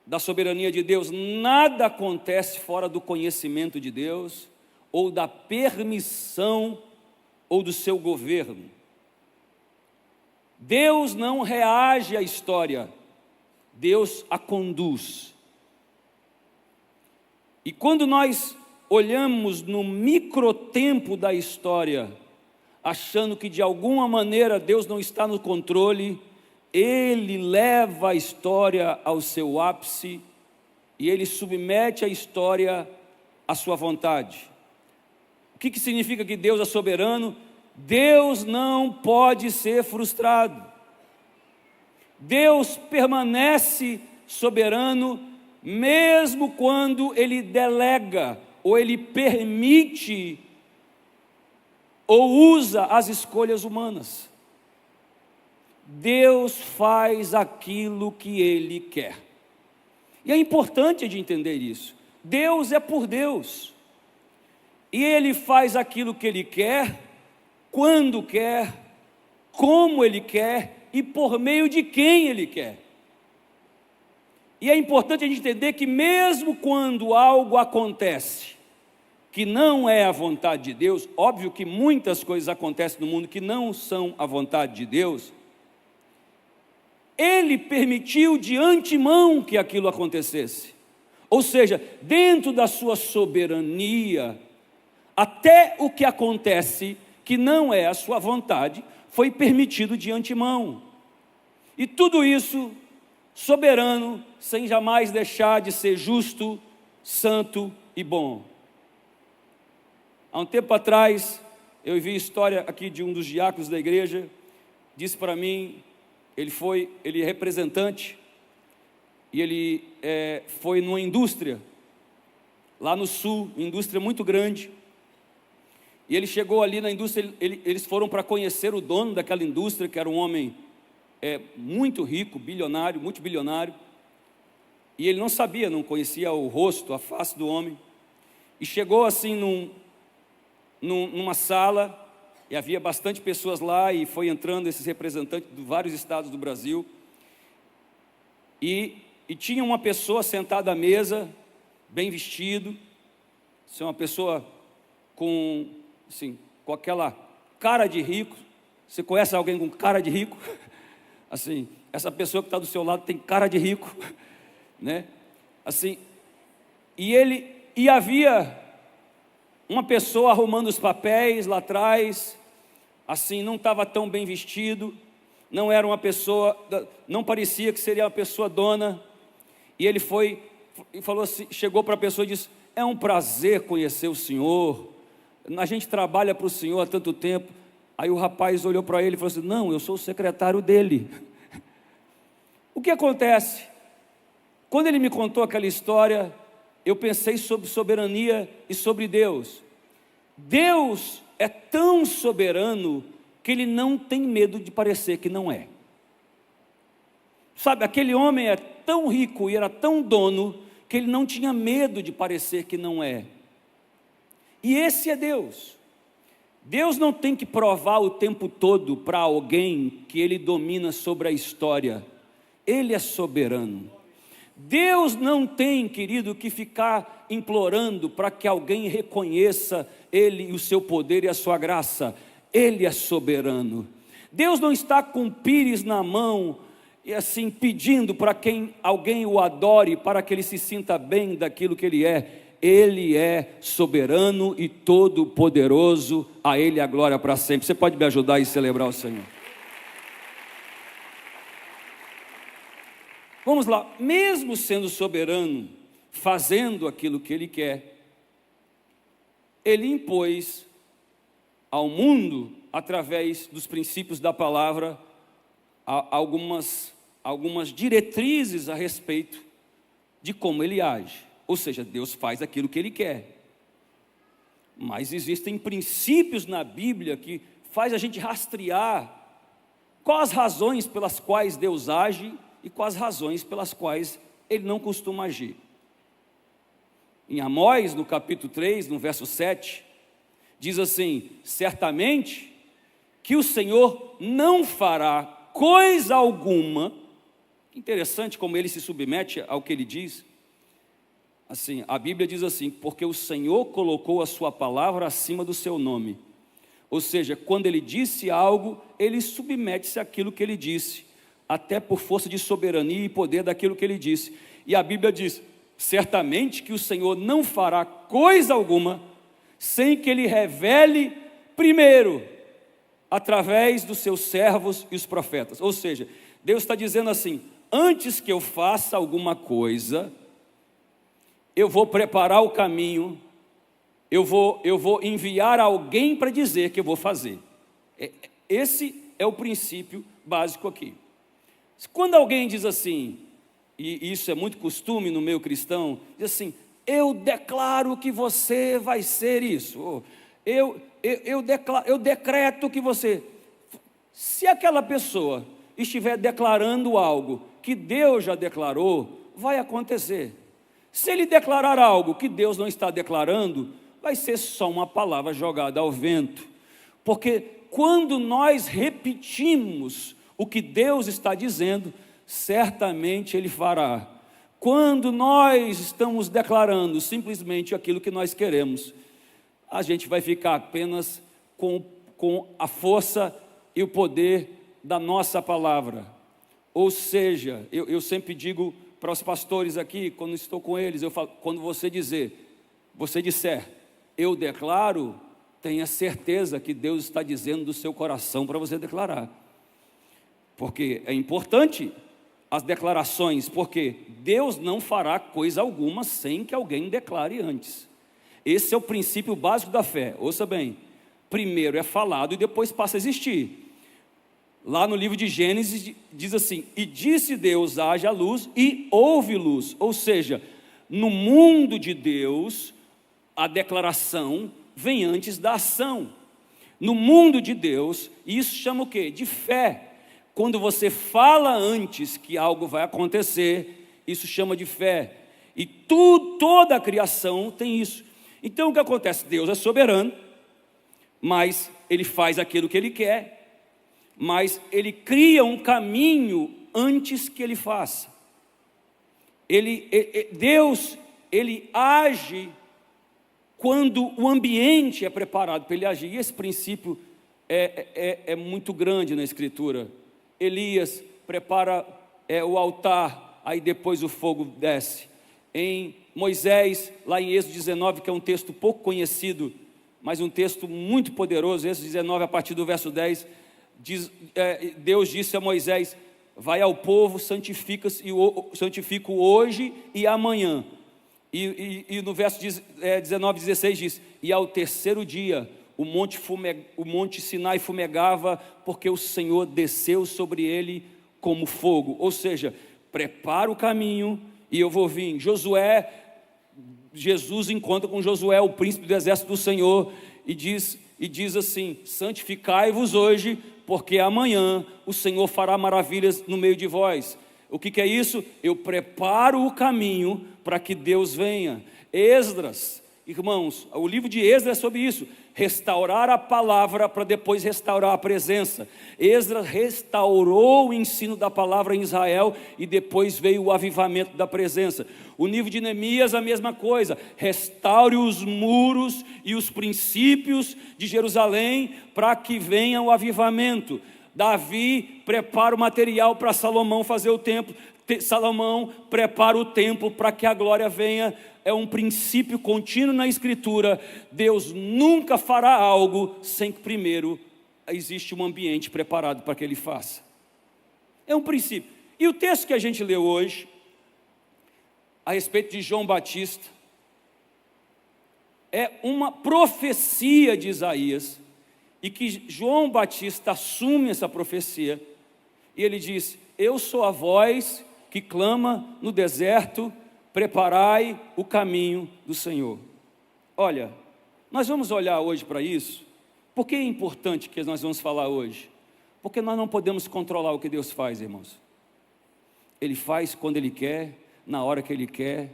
Speaker 9: da soberania de Deus? Nada acontece fora do conhecimento de Deus, ou da permissão, ou do seu governo. Deus não reage à história, Deus a conduz. E quando nós olhamos no microtempo da história, achando que de alguma maneira Deus não está no controle, Ele leva a história ao seu ápice e Ele submete a história à sua vontade. O que significa que Deus é soberano? Deus não pode ser frustrado. Deus permanece soberano mesmo quando Ele delega ou Ele permite ou usa as escolhas humanas. Deus faz aquilo que Ele quer. E é importante de entender isso. Deus é por Deus. E Ele faz aquilo que Ele quer, quando quer, como Ele quer e por meio de quem Ele quer. E é importante a gente entender que mesmo quando algo acontece que não é a vontade de Deus, óbvio que muitas coisas acontecem no mundo que não são a vontade de Deus, Ele permitiu de antemão que aquilo acontecesse. Ou seja, dentro da sua soberania, até o que acontece que não é a sua vontade, foi permitido de antemão. E tudo isso, soberano, sem jamais deixar de ser justo, santo e bom. Há um tempo atrás, eu vi a história aqui de um dos diáconos da igreja, disse para mim, ele é representante, e ele foi numa indústria, lá no sul, indústria muito grande, e ele chegou ali na indústria, eles foram para conhecer o dono daquela indústria, que era um homem muito rico, bilionário, multibilionário, e ele não sabia, não conhecia o rosto, a face do homem, e chegou assim numa sala, e havia bastante pessoas lá, e foi entrando esses representantes de vários estados do Brasil, e tinha uma pessoa sentada à mesa, bem vestido, assim, uma pessoa com aquela cara de rico. Você conhece alguém com cara de rico? Assim, essa pessoa que está do seu lado tem cara de rico, né? Assim, e havia uma pessoa arrumando os papéis lá atrás, assim, não estava tão bem vestido, não era uma pessoa, não parecia que seria uma pessoa dona, e ele foi e falou assim, chegou para a pessoa e disse: é um prazer conhecer o senhor, a gente trabalha para o senhor há tanto tempo. Aí o rapaz olhou para ele e falou assim: não, eu sou o secretário dele. O que acontece? Quando ele me contou aquela história, eu pensei sobre soberania e sobre Deus. Deus é tão soberano que Ele não tem medo de parecer que não é. Sabe, aquele homem é tão rico e era tão dono que ele não tinha medo de parecer que não é. E esse é Deus. Deus não tem que provar o tempo todo para alguém que Ele domina sobre a história. Ele é soberano. Deus não tem, querido, que ficar implorando para que alguém reconheça Ele e o seu poder e a sua graça. Ele é soberano. Deus não está com pires na mão e assim pedindo para que alguém o adore, para que ele se sinta bem daquilo que ele é. Ele é soberano e todo-poderoso, a Ele a glória para sempre. Você pode me ajudar e celebrar o Senhor? Vamos lá, mesmo sendo soberano, fazendo aquilo que Ele quer, Ele impôs ao mundo, através dos princípios da palavra, algumas diretrizes a respeito de como Ele age. Ou seja, Deus faz aquilo que Ele quer. Mas existem princípios na Bíblia que faz a gente rastrear quais as razões pelas quais Deus age e quais as razões pelas quais Ele não costuma agir. Em Amós, no capítulo 3, no verso 7, diz assim: certamente que o Senhor não fará coisa alguma. Interessante como Ele se submete ao que Ele diz. Assim, a Bíblia diz assim: porque o Senhor colocou a sua palavra acima do seu nome. Ou seja, quando Ele disse algo, Ele submete-se àquilo que Ele disse, até por força de soberania e poder daquilo que Ele disse. E a Bíblia diz: Certamente que o Senhor não fará coisa alguma sem que Ele revele primeiro, através dos seus servos e os profetas. Ou seja, Deus está dizendo assim: antes que eu faça alguma coisa, eu vou preparar o caminho, eu vou enviar alguém para dizer que eu vou fazer. Esse é o princípio básico aqui. Quando alguém diz assim, e isso é muito costume no meio cristão, diz assim: eu declaro que você vai ser isso, eu decreto que você... Se aquela pessoa estiver declarando algo que Deus já declarou, vai acontecer. Se ele declarar algo que Deus não está declarando, vai ser só uma palavra jogada ao vento. Porque quando nós repetimos o que Deus está dizendo, certamente Ele fará. Quando nós estamos declarando simplesmente aquilo que nós queremos, a gente vai ficar apenas com a força e o poder da nossa palavra. Ou seja, eu sempre digo para os pastores aqui, quando estou com eles, eu falo, quando você disser, eu declaro, tenha certeza que Deus está dizendo do seu coração para você declarar. Porque é importante as declarações, porque Deus não fará coisa alguma sem que alguém declare antes. Esse é o princípio básico da fé. Ouça bem, primeiro é falado e depois passa a existir. Lá no livro de Gênesis diz assim: e disse Deus, haja luz, e houve luz. Ou seja, no mundo de Deus, a declaração vem antes da ação. No mundo de Deus, isso chama o quê? De fé. Quando você fala antes que algo vai acontecer, isso chama de fé. E toda a criação tem isso. Então o que acontece? Deus é soberano, mas Ele faz aquilo que Ele quer, mas Ele cria um caminho antes que Ele faça. Deus, Ele age quando o ambiente é preparado para Ele agir. E esse princípio é muito grande na Escritura. Elias prepara o altar, aí depois o fogo desce. Em Moisés, lá em Êxodo 19, que é um texto pouco conhecido, mas um texto muito poderoso, Êxodo 19, a partir do verso 10, Deus disse a Moisés: vai ao povo, santifico hoje e amanhã. E no verso 19, 16 diz: e ao terceiro dia o monte Sinai fumegava, porque o Senhor desceu sobre ele como fogo. Ou seja, prepara o caminho e eu vou vir. Jesus encontra com Josué, o príncipe do exército do Senhor, e diz assim: santificai-vos hoje, porque amanhã o Senhor fará maravilhas no meio de vós. O que é isso? Eu preparo o caminho para que Deus venha. Esdras, irmãos, o livro de Esdras é sobre isso: restaurar a palavra para depois restaurar a presença. Esdras restaurou o ensino da palavra em Israel e depois veio o avivamento da presença. O livro de Neemias, a mesma coisa: restaure os muros e os princípios de Jerusalém para que venha o avivamento. Davi prepara o material para Salomão fazer o templo. Salomão prepara o templo para que a glória venha. É um princípio contínuo na Escritura. Deus nunca fará algo sem que primeiro existe um ambiente preparado para que Ele faça. É um princípio. E o texto que a gente leu hoje, a respeito de João Batista, é uma profecia de Isaías, e que João Batista assume essa profecia, e ele diz: eu sou a voz que clama no deserto, preparai o caminho do Senhor. Olha, nós vamos olhar hoje para isso. Por que é importante que nós vamos falar hoje? Porque nós não podemos controlar o que Deus faz, irmãos. Ele faz quando Ele quer, na hora que Ele quer,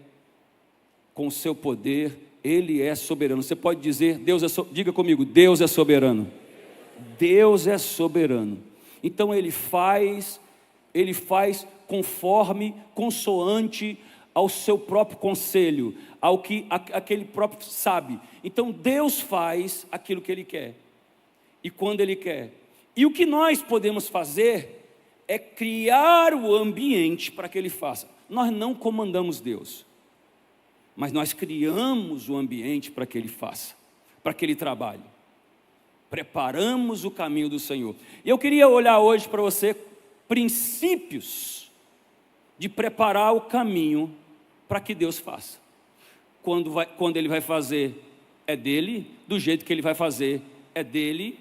Speaker 9: com o seu poder. Ele é soberano. Você pode dizer, diga comigo, Deus é soberano. Deus é soberano. Então Ele faz conforme, consoante ao seu próprio conselho, ao que aquele próprio sabe. Então Deus faz aquilo que Ele quer, e quando Ele quer. E o que nós podemos fazer é criar o ambiente para que Ele faça. Nós não comandamos Deus. mas nós criamos o ambiente para que ele faça, para que ele trabalhe. Preparamos o caminho do Senhor. E eu queria olhar hoje para você princípios de preparar o caminho para que Deus faça. Quando ele vai fazer, é dele, do jeito que ele vai fazer, é dele,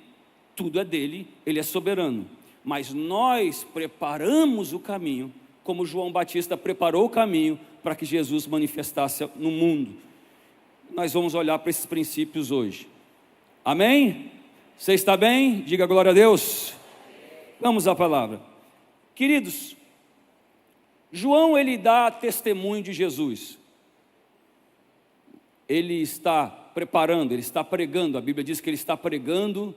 Speaker 9: tudo é dele, ele é soberano. Mas nós preparamos o caminho, como João Batista preparou o caminho para que Jesus manifestasse no mundo. Nós vamos olhar para esses princípios hoje. Amém? Você está bem? Diga glória a Deus. Vamos à palavra. Queridos, João, ele dá testemunho de Jesus. Ele está preparando, ele está pregando. A Bíblia diz que ele está pregando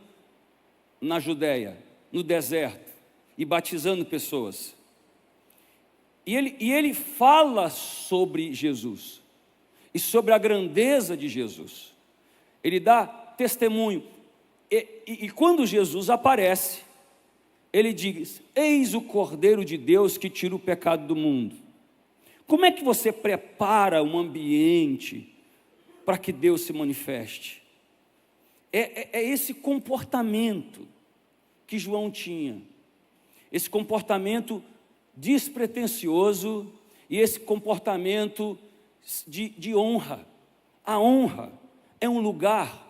Speaker 9: na Judéia, no deserto, e batizando pessoas. E ele fala sobre Jesus e sobre a grandeza de Jesus. Ele dá testemunho. E quando Jesus aparece, ele diz: eis o Cordeiro de Deus que tira o pecado do mundo. Como é que você prepara um ambiente para que Deus se manifeste? É esse comportamento que João tinha, esse comportamento despretensioso e esse comportamento de honra. A honra é um lugar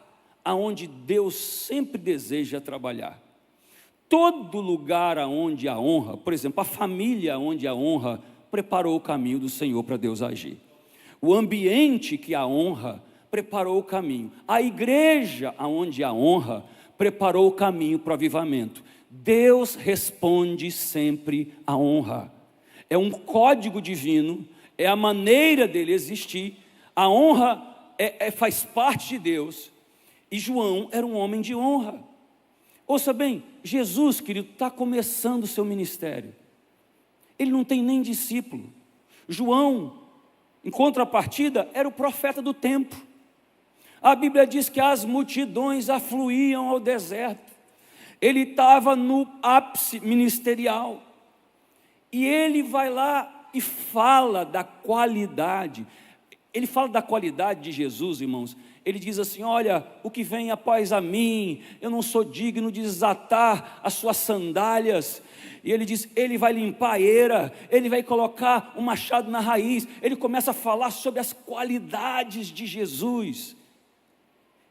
Speaker 9: aonde Deus sempre deseja trabalhar. Todo lugar aonde há honra, por exemplo, a família onde há honra, preparou o caminho do Senhor para Deus agir. O ambiente que há honra preparou o caminho. A igreja onde há honra preparou o caminho para o avivamento. Deus responde sempre à honra. É um código divino, é a maneira dele existir. A honra faz parte de Deus. E João era um homem de honra. Ouça bem, Jesus, querido, está começando o seu ministério. Ele não tem nem discípulo. João, em contrapartida, era o profeta do tempo. A Bíblia diz que as multidões afluíam ao deserto. Ele estava no ápice ministerial. E ele vai lá e fala da qualidade. Ele fala da qualidade de Jesus, irmãos. Ele diz assim: olha, o que vem após a mim, eu não sou digno de desatar as suas sandálias. E ele diz, ele vai limpar a eira, ele vai colocar um machado na raiz. Ele começa a falar sobre as qualidades de Jesus.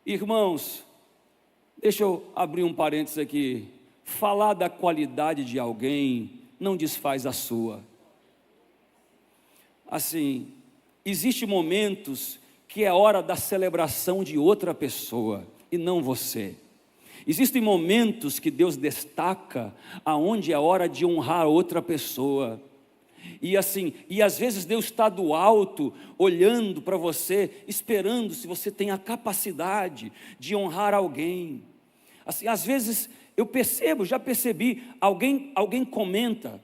Speaker 9: Irmãos, deixa eu abrir um parênteses aqui. Falar da qualidade de alguém não desfaz a sua. Assim, existem momentos que é hora da celebração de outra pessoa e não você. Existem momentos que Deus destaca aonde é hora de honrar outra pessoa. E assim, e às vezes Deus está do alto, olhando para você, esperando se você tem a capacidade de honrar alguém. Assim, às vezes eu percebo, já percebi, alguém comenta,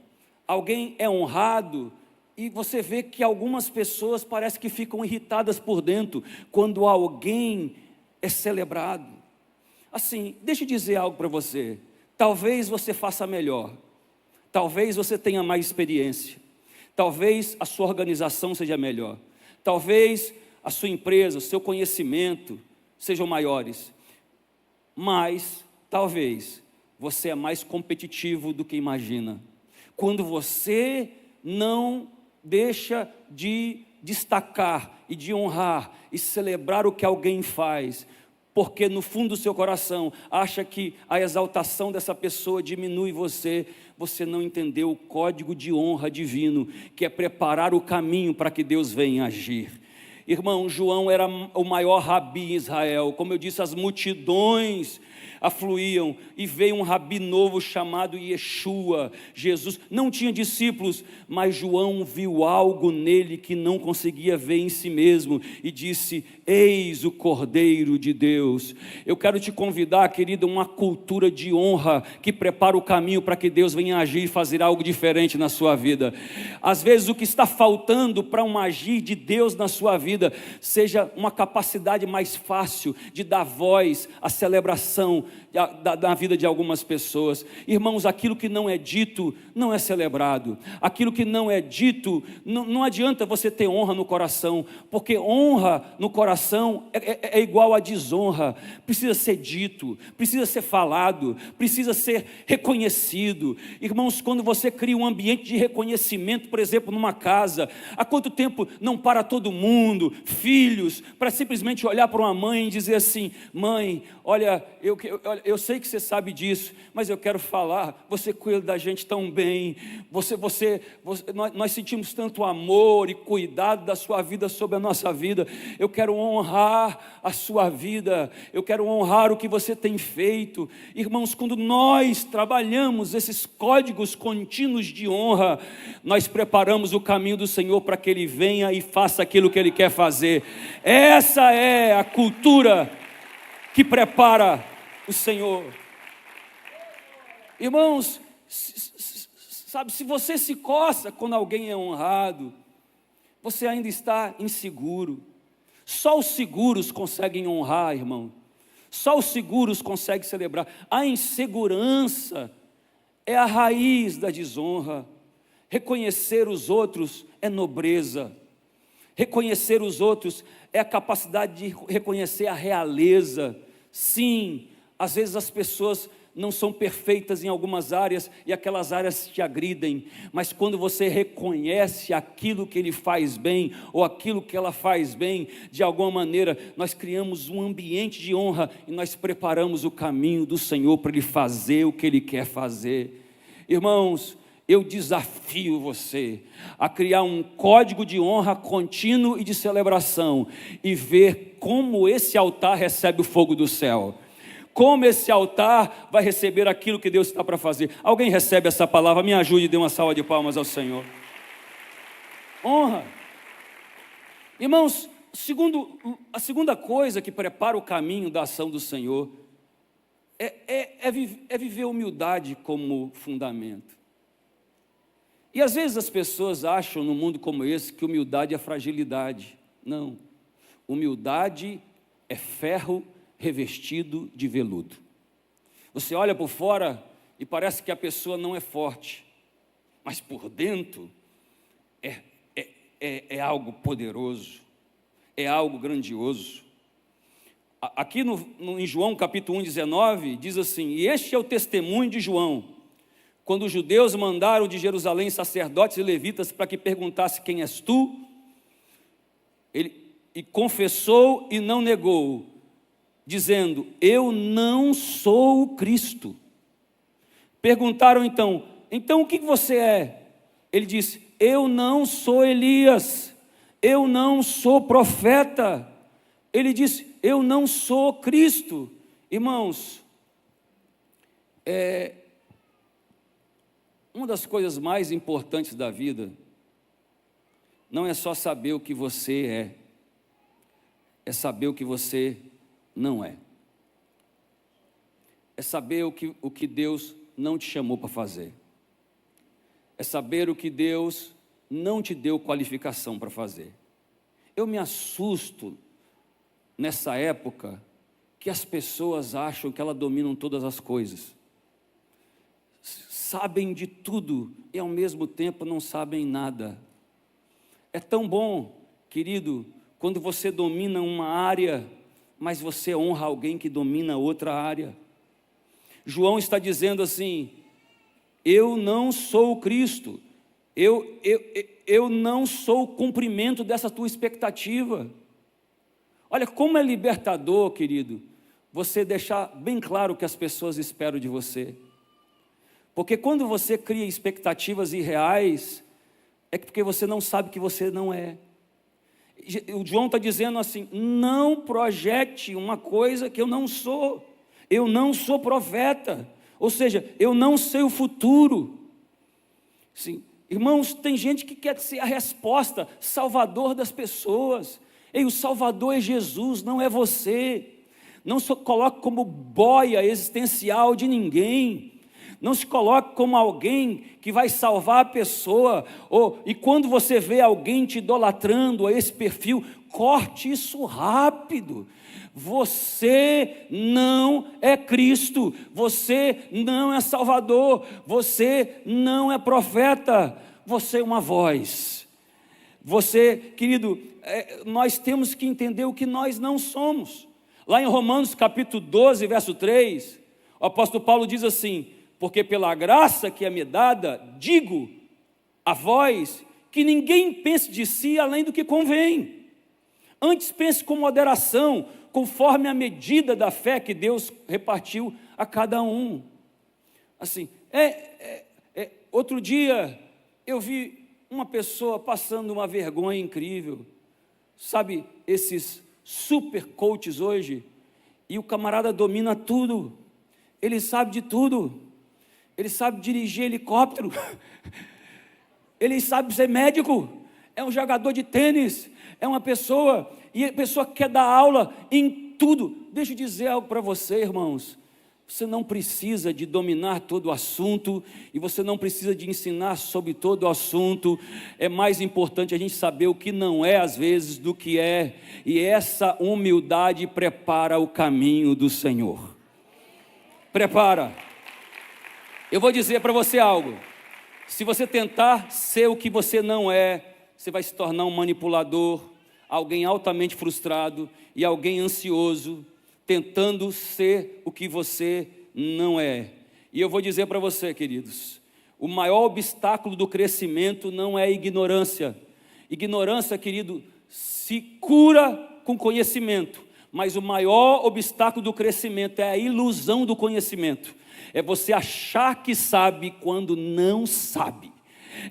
Speaker 9: alguém é honrado, e você vê que algumas pessoas parece que ficam irritadas por dentro quando alguém é celebrado. Assim, deixa eu dizer algo para você. Talvez você faça melhor. Talvez você tenha mais experiência. Talvez a sua organização seja melhor. Talvez a sua empresa, o seu conhecimento sejam maiores. Mas, talvez, você é mais competitivo do que imagina. Quando você não deixa de destacar e de honrar e celebrar o que alguém faz, porque no fundo do seu coração acha que a exaltação dessa pessoa diminui você não entendeu o código de honra divino, que é preparar o caminho para que Deus venha agir. Irmão, João era o maior rabi em Israel. Como eu disse, as multidões afluíam e veio um rabi novo chamado Yeshua. Jesus não tinha discípulos, mas João viu algo nele que não conseguia ver em si mesmo e disse: eis o Cordeiro de Deus. Eu quero te convidar, querido, uma cultura de honra que prepara o caminho para que Deus venha agir e fazer algo diferente na sua vida. Às vezes o que está faltando para um agir de Deus na sua vida seja uma capacidade mais fácil de dar voz à celebração na vida de algumas pessoas. Irmãos, aquilo que não é dito não é celebrado. Aquilo que não é dito, não adianta você ter honra no coração, porque honra no coração é igual a desonra. Precisa ser dito, precisa ser falado, precisa ser reconhecido. Irmãos, quando você cria um ambiente de reconhecimento, por exemplo, numa casa, há quanto tempo não para todo mundo, filhos, para simplesmente olhar para uma mãe e dizer assim: mãe, olha, eu sei que você sabe disso, mas eu quero falar, você cuida da gente tão bem, nós sentimos tanto amor e cuidado da sua vida sobre a nossa vida. Eu quero honrar a sua vida, eu quero honrar o que você tem feito. Irmãos, quando nós trabalhamos esses códigos contínuos de honra, nós preparamos o caminho do Senhor para que Ele venha e faça aquilo que Ele quer fazer. Essa é a cultura que prepara o Senhor. Irmãos, sabe, se você se coça quando alguém é honrado, você ainda está inseguro. Só os seguros conseguem honrar, irmão. Só os seguros conseguem celebrar. A insegurança é a raiz da desonra. Reconhecer os outros é nobreza. Reconhecer os outros é a capacidade de reconhecer a realeza. Sim, às vezes as pessoas não são perfeitas em algumas áreas e aquelas áreas te agridem, mas quando você reconhece aquilo que ele faz bem ou aquilo que ela faz bem, de alguma maneira nós criamos um ambiente de honra e nós preparamos o caminho do Senhor para Ele fazer o que Ele quer fazer. Irmãos, eu desafio você a criar um código de honra contínuo e de celebração e ver como esse altar recebe o fogo do céu. Como esse altar vai receber aquilo que Deus está para fazer. Alguém recebe essa palavra? Me ajude e dê uma salva de palmas ao Senhor. Honra. Irmãos, a segunda coisa que prepara o caminho da ação do Senhor é viver humildade como fundamento. E às vezes as pessoas acham num mundo como esse que humildade é fragilidade. Não. Humildade é ferro revestido de veludo. Você olha por fora e parece que a pessoa não é forte, mas por dentro é algo poderoso, é algo grandioso. Aqui em João capítulo 1:19 diz assim: e este é o testemunho de João, quando os judeus mandaram de Jerusalém sacerdotes e levitas para que perguntasse: quem és tu? Ele confessou e não negou, dizendo: eu não sou o Cristo. Perguntaram então o que você é? Ele disse: eu não sou Elias, eu não sou profeta. Ele disse: eu não sou Cristo. Irmãos, uma das coisas mais importantes da vida não é só saber o que você é saber o que você não é. É saber o que Deus não te chamou para fazer. É saber o que Deus não te deu qualificação para fazer. Eu me assusto nessa época que as pessoas acham que elas dominam todas as coisas. Sabem de tudo e ao mesmo tempo não sabem nada. É tão bom, querido, quando você domina uma área, mas você honra alguém que domina outra área. João está dizendo assim: eu não sou o Cristo, eu não sou o cumprimento dessa tua expectativa. Olha como é libertador, querido, você deixar bem claro o que as pessoas esperam de você. Porque quando você cria expectativas irreais, é porque você não sabe que você não é. O João está dizendo assim: não projete uma coisa que eu não sou. Eu não sou profeta, ou seja, eu não sei o futuro. Sim, irmãos, tem gente que quer ser a resposta, salvador das pessoas. Ei, o Salvador é Jesus, não é você. Não se coloque como boia existencial de ninguém. Não se coloque como alguém que vai salvar a pessoa. E quando você vê alguém te idolatrando a esse perfil, corte isso rápido. Você não é Cristo, você não é Salvador, você não é profeta, você é uma voz. Você, querido, nós temos que entender o que nós não somos. Lá em Romanos capítulo 12, verso 3, o apóstolo Paulo diz assim: porque pela graça que é me dada, digo a vós que ninguém pense de si além do que convém. Antes pense com moderação, conforme a medida da fé que Deus repartiu a cada um. Assim, outro dia eu vi uma pessoa passando uma vergonha incrível. Sabe, esses super coaches hoje, e o camarada domina tudo, ele sabe de tudo, ele sabe dirigir helicóptero, ele sabe ser médico, é um jogador de tênis, é uma pessoa, e a pessoa quer dar aula em tudo. Deixa eu dizer algo para você, irmãos, você não precisa de dominar todo o assunto, e você não precisa de ensinar sobre todo o assunto. É mais importante a gente saber o que não é às vezes do que é, e essa humildade prepara o caminho do Senhor. Prepara. Eu vou dizer para você algo: se você tentar ser o que você não é, você vai se tornar um manipulador, alguém altamente frustrado e alguém ansioso, tentando ser o que você não é. E eu vou dizer para você, queridos, o maior obstáculo do crescimento não é a ignorância. Ignorância, querido, se cura com conhecimento, mas o maior obstáculo do crescimento é a ilusão do conhecimento. É você achar que sabe quando não sabe.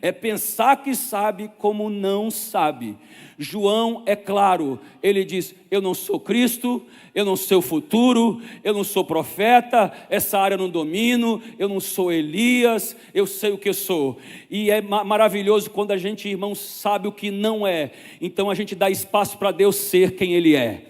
Speaker 9: É pensar que sabe como não sabe. João é claro, ele diz: eu não sou Cristo, eu não sei o futuro, eu não sou profeta, essa área eu não domino, eu não sou Elias, eu sei o que eu sou. E é maravilhoso quando a gente, irmão, sabe o que não é, então a gente dá espaço para Deus ser quem Ele é.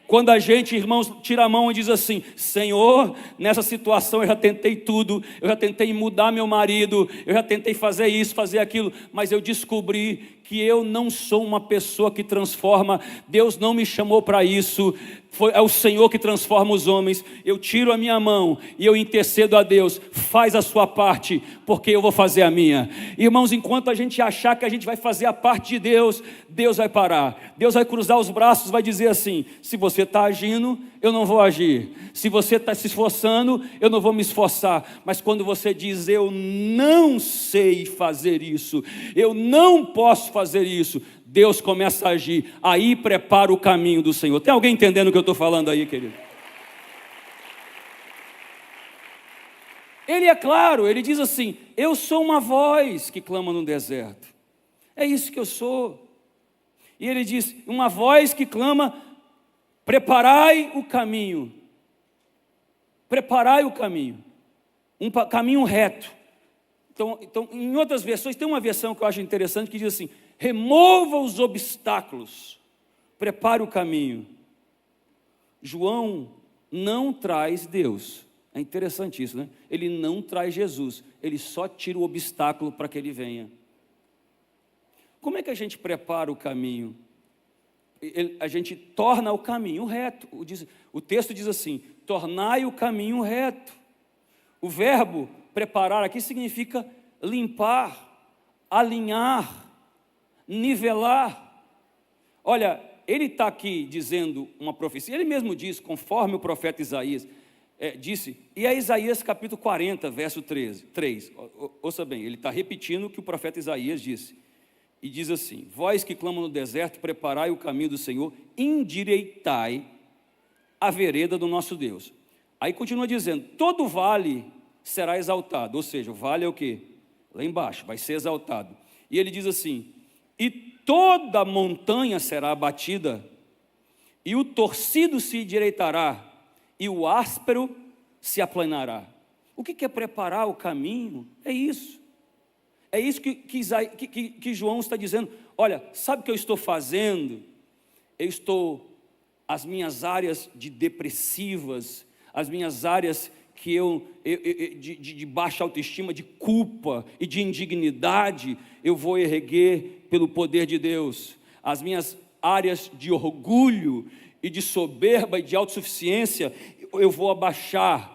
Speaker 9: Quando a gente, irmãos, tira a mão e diz assim: Senhor, nessa situação eu já tentei tudo, eu já tentei mudar meu marido, eu já tentei fazer isso, fazer aquilo, mas eu descobri que eu não sou uma pessoa que transforma, Deus não me chamou para isso, é o Senhor que transforma os homens. Eu tiro a minha mão e eu intercedo a Deus: faz a sua parte, porque eu vou fazer a minha. Irmãos, enquanto a gente achar que a gente vai fazer a parte de Deus, Deus vai parar, Deus vai cruzar os braços, vai dizer assim: se você está agindo, eu não vou agir, se você está se esforçando, eu não vou me esforçar. Mas quando você diz: eu não sei fazer isso, eu não posso fazer isso, Deus começa a agir, aí prepara o caminho do Senhor. Tem alguém entendendo o que eu estou falando aí, querido? Ele é claro, ele diz assim: eu sou uma voz que clama no deserto. É isso que eu sou. E ele diz: uma voz que clama, preparai o caminho. Preparai o caminho. Um caminho reto. Então, em outras versões, tem uma versão que eu acho interessante que diz assim: remova os obstáculos, prepare o caminho. João não traz Deus. É interessante isso, né? Ele não traz Jesus, ele só tira o obstáculo para que ele venha. Como é que a gente prepara o caminho? A gente torna o caminho reto. O texto diz assim: tornai o caminho reto. O verbo preparar aqui significa limpar, alinhar, nivelar. Olha, ele está aqui dizendo uma profecia, ele mesmo diz, conforme o profeta Isaías disse, e é Isaías capítulo 40, verso 3. Ouça bem, ele está repetindo o que o profeta Isaías disse, e diz assim: vós que clamam no deserto, preparai o caminho do Senhor, endireitai a vereda do nosso Deus. Aí continua dizendo: todo vale será exaltado, ou seja, o vale é o quê? Lá embaixo, vai ser exaltado. E ele diz assim: e toda montanha será abatida, e o torcido se endireitará, e o áspero se aplanará. O que é preparar o caminho? É isso. É isso que João está dizendo. Olha, sabe o que eu estou fazendo? As minhas áreas de depressivas, as minhas áreas que de baixa autoestima, de culpa e de indignidade, eu vou erguer pelo poder de Deus. As minhas áreas de orgulho e de soberba e de autossuficiência, eu vou abaixar.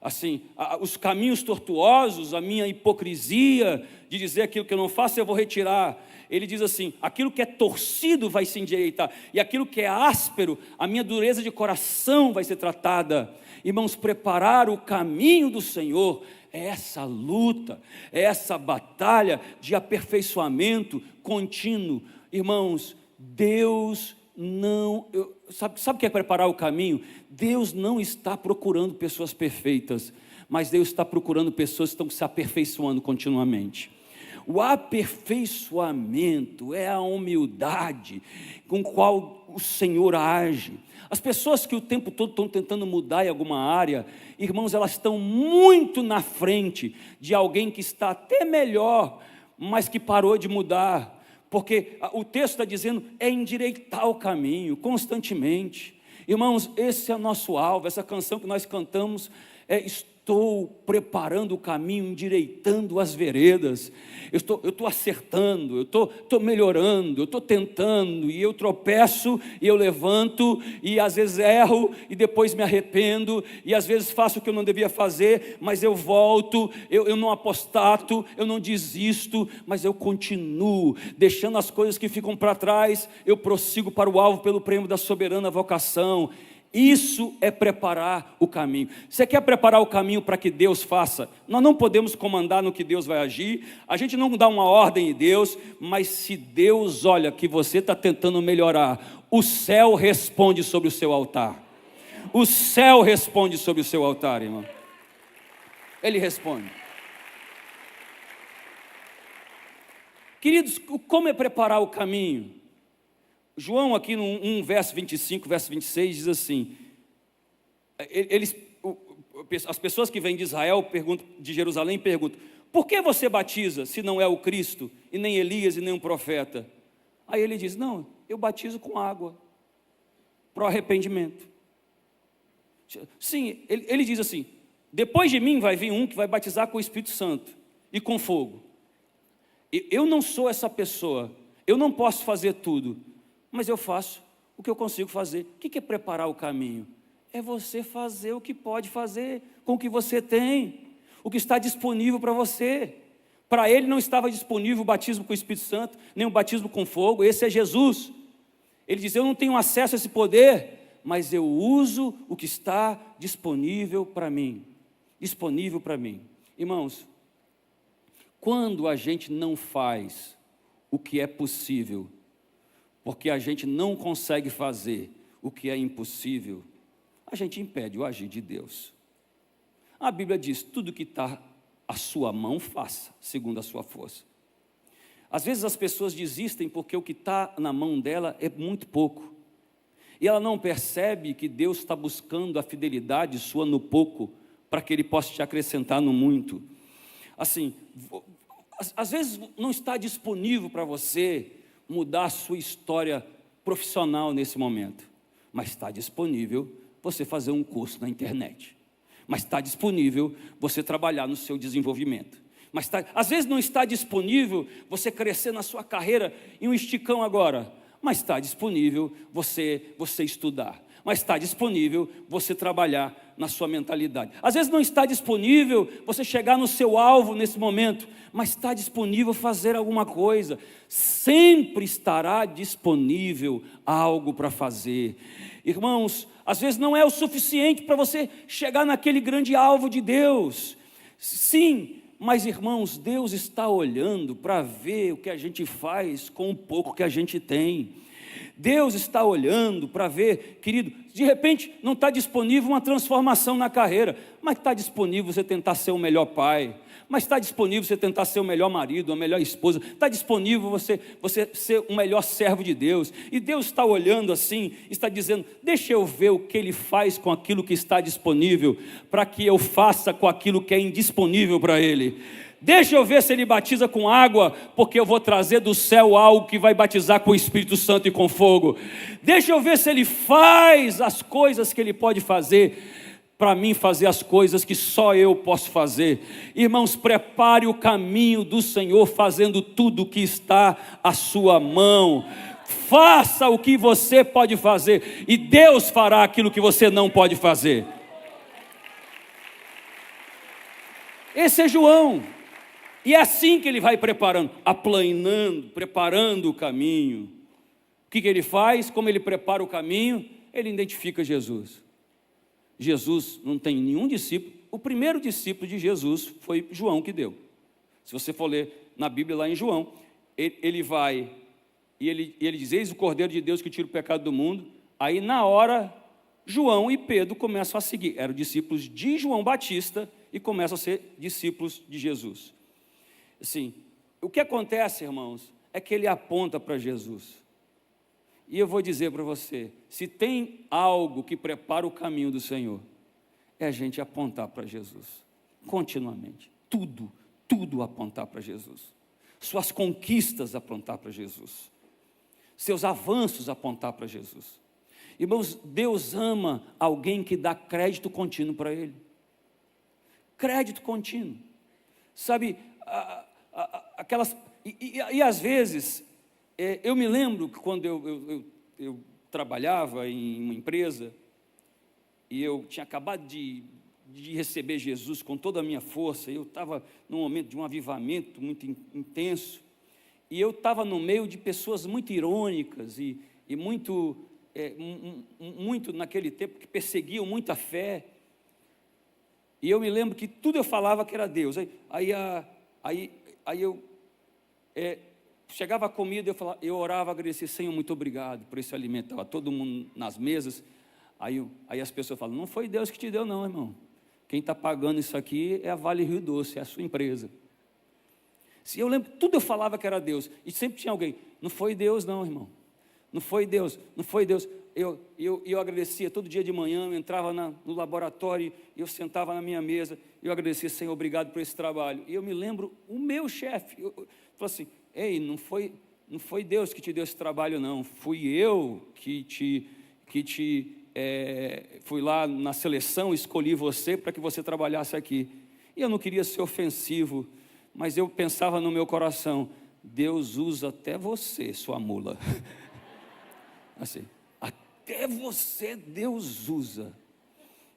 Speaker 9: Assim, os caminhos tortuosos, a minha hipocrisia de dizer aquilo que eu não faço, eu vou retirar. Ele diz assim, aquilo que é torcido vai se endireitar, e aquilo que é áspero, a minha dureza de coração vai ser tratada. Irmãos, preparar o caminho do Senhor é essa luta, é essa batalha de aperfeiçoamento contínuo. Irmãos, Deus não... Sabe o que é preparar o caminho? Deus não está procurando pessoas perfeitas, mas Deus está procurando pessoas que estão se aperfeiçoando continuamente. O aperfeiçoamento é a humildade com qual o Senhor age. As pessoas que o tempo todo estão tentando mudar em alguma área, irmãos, elas estão muito na frente de alguém que está até melhor, mas que parou de mudar. Porque o texto está dizendo, é endireitar o caminho, constantemente. Irmãos, esse é o nosso alvo, essa canção que nós cantamos, estou preparando o caminho, endireitando as veredas, eu estou acertando, eu estou melhorando, eu estou tentando, e eu tropeço, e eu levanto, e às vezes erro, e depois me arrependo, e às vezes faço o que eu não devia fazer, mas eu volto, eu não apostato, eu não desisto, mas eu continuo, deixando as coisas que ficam para trás, eu prossigo para o alvo pelo prêmio da soberana vocação. Isso é preparar o caminho. Você quer preparar o caminho para que Deus faça? Nós não podemos comandar no que Deus vai agir, a gente não dá uma ordem em Deus, mas se Deus olha que você está tentando melhorar, o céu responde sobre o seu altar. O céu responde sobre o seu altar, irmão. Ele responde. Queridos, como é preparar o caminho? João aqui no 1 verso 25, verso 26 diz assim, as pessoas que vêm de Israel, de Jerusalém, perguntam, por que você batiza se não é o Cristo, e nem Elias, e nem um profeta? Aí ele diz, não, eu batizo com água, para o arrependimento. Sim, ele diz assim, depois de mim vai vir um que vai batizar com o Espírito Santo, e com fogo. Eu não sou essa pessoa, eu não posso fazer tudo, mas eu faço o que eu consigo fazer. O que é preparar o caminho? É você fazer o que pode fazer, com o que você tem, o que está disponível para você. Para ele não estava disponível o batismo com o Espírito Santo, nem o batismo com fogo, esse é Jesus. Ele diz, eu não tenho acesso a esse poder, mas eu uso o que está disponível para mim. Disponível para mim. Irmãos, quando a gente não faz o que é possível, porque a gente não consegue fazer o que é impossível, a gente impede o agir de Deus. A Bíblia diz, tudo que está à sua mão, faça, segundo a sua força. Às vezes as pessoas desistem porque o que está na mão dela é muito pouco. E ela não percebe que Deus está buscando a fidelidade sua no pouco, para que Ele possa te acrescentar no muito. Assim, às vezes não está disponível para você mudar a sua história profissional nesse momento, mas está disponível você fazer um curso na internet, mas está disponível você trabalhar no seu desenvolvimento, mas às vezes não está disponível você crescer na sua carreira em um esticão agora, mas está disponível você estudar, mas está disponível você trabalhar na sua mentalidade. Às vezes não está disponível você chegar no seu alvo nesse momento, mas está disponível fazer alguma coisa. Sempre estará disponível algo para fazer. Irmãos, às vezes não é o suficiente para você chegar naquele grande alvo de Deus. Sim, mas irmãos, Deus está olhando para ver o que a gente faz com o pouco que a gente tem. Deus está olhando para ver, querido, de repente não está disponível uma transformação na carreira, mas está disponível você tentar ser o melhor pai, mas está disponível você tentar ser o melhor marido, a melhor esposa, está disponível você ser o melhor servo de Deus, e Deus está olhando assim, está dizendo, deixa eu ver o que Ele faz com aquilo que está disponível, para que eu faça com aquilo que é indisponível para Ele. Deixa eu ver se Ele batiza com água, porque eu vou trazer do céu algo que vai batizar com o Espírito Santo e com fogo. Deixa eu ver se Ele faz as coisas que Ele pode fazer. para mim fazer as coisas que só eu posso fazer. Irmãos, prepare o caminho do Senhor, fazendo tudo o que está à sua mão. Faça o que você pode fazer, e Deus fará aquilo que você não pode fazer. Esse é João, e é assim que ele vai preparando, aplanando, preparando o caminho. O que ele faz? Como ele prepara o caminho? Ele identifica Jesus. Jesus não tem nenhum discípulo. O primeiro discípulo de Jesus foi João que deu. Se você for ler na Bíblia lá em João, ele vai e ele diz: eis o Cordeiro de Deus que tira o pecado do mundo. Aí na hora, João e Pedro começam a seguir. Eram discípulos de João Batista e começam a ser discípulos de Jesus. Assim, o que acontece, irmãos, é que ele aponta para Jesus. E eu vou dizer para você, se tem algo que prepara o caminho do Senhor, é a gente apontar para Jesus, continuamente, tudo apontar para Jesus, suas conquistas apontar para Jesus, seus avanços apontar para Jesus. Irmãos, Deus ama alguém que dá crédito contínuo para Ele, crédito contínuo, sabe, aquelas, e às vezes, eu me lembro que quando eu trabalhava em uma empresa, e eu tinha acabado de receber Jesus com toda a minha força, eu estava num momento de um avivamento muito intenso, e eu estava no meio de pessoas muito irônicas, e muito naquele tempo que perseguiam muito a fé, e eu me lembro que tudo eu falava que era Deus, aí eu... chegava a comida, eu orava, agradecia: Senhor, muito obrigado por esse alimento. Estava todo mundo nas mesas, aí as pessoas falam: não foi Deus que te deu não, irmão, quem está pagando isso aqui é a Vale Rio Doce, é a sua empresa. Se eu lembro, tudo eu falava que era Deus, e sempre tinha alguém: não foi Deus não, irmão, não foi Deus, não foi Deus. Eu agradecia todo dia de manhã, eu entrava no laboratório, eu sentava na minha mesa, eu agradecia: Senhor, obrigado por esse trabalho. E eu me lembro, o meu chefe falou assim: ei, não foi Deus que te deu esse trabalho não, fui eu que fui lá na seleção, escolhi você para que você trabalhasse aqui. E eu não queria ser ofensivo, mas eu pensava no meu coração: Deus usa até você, sua mula. Assim, até você Deus usa.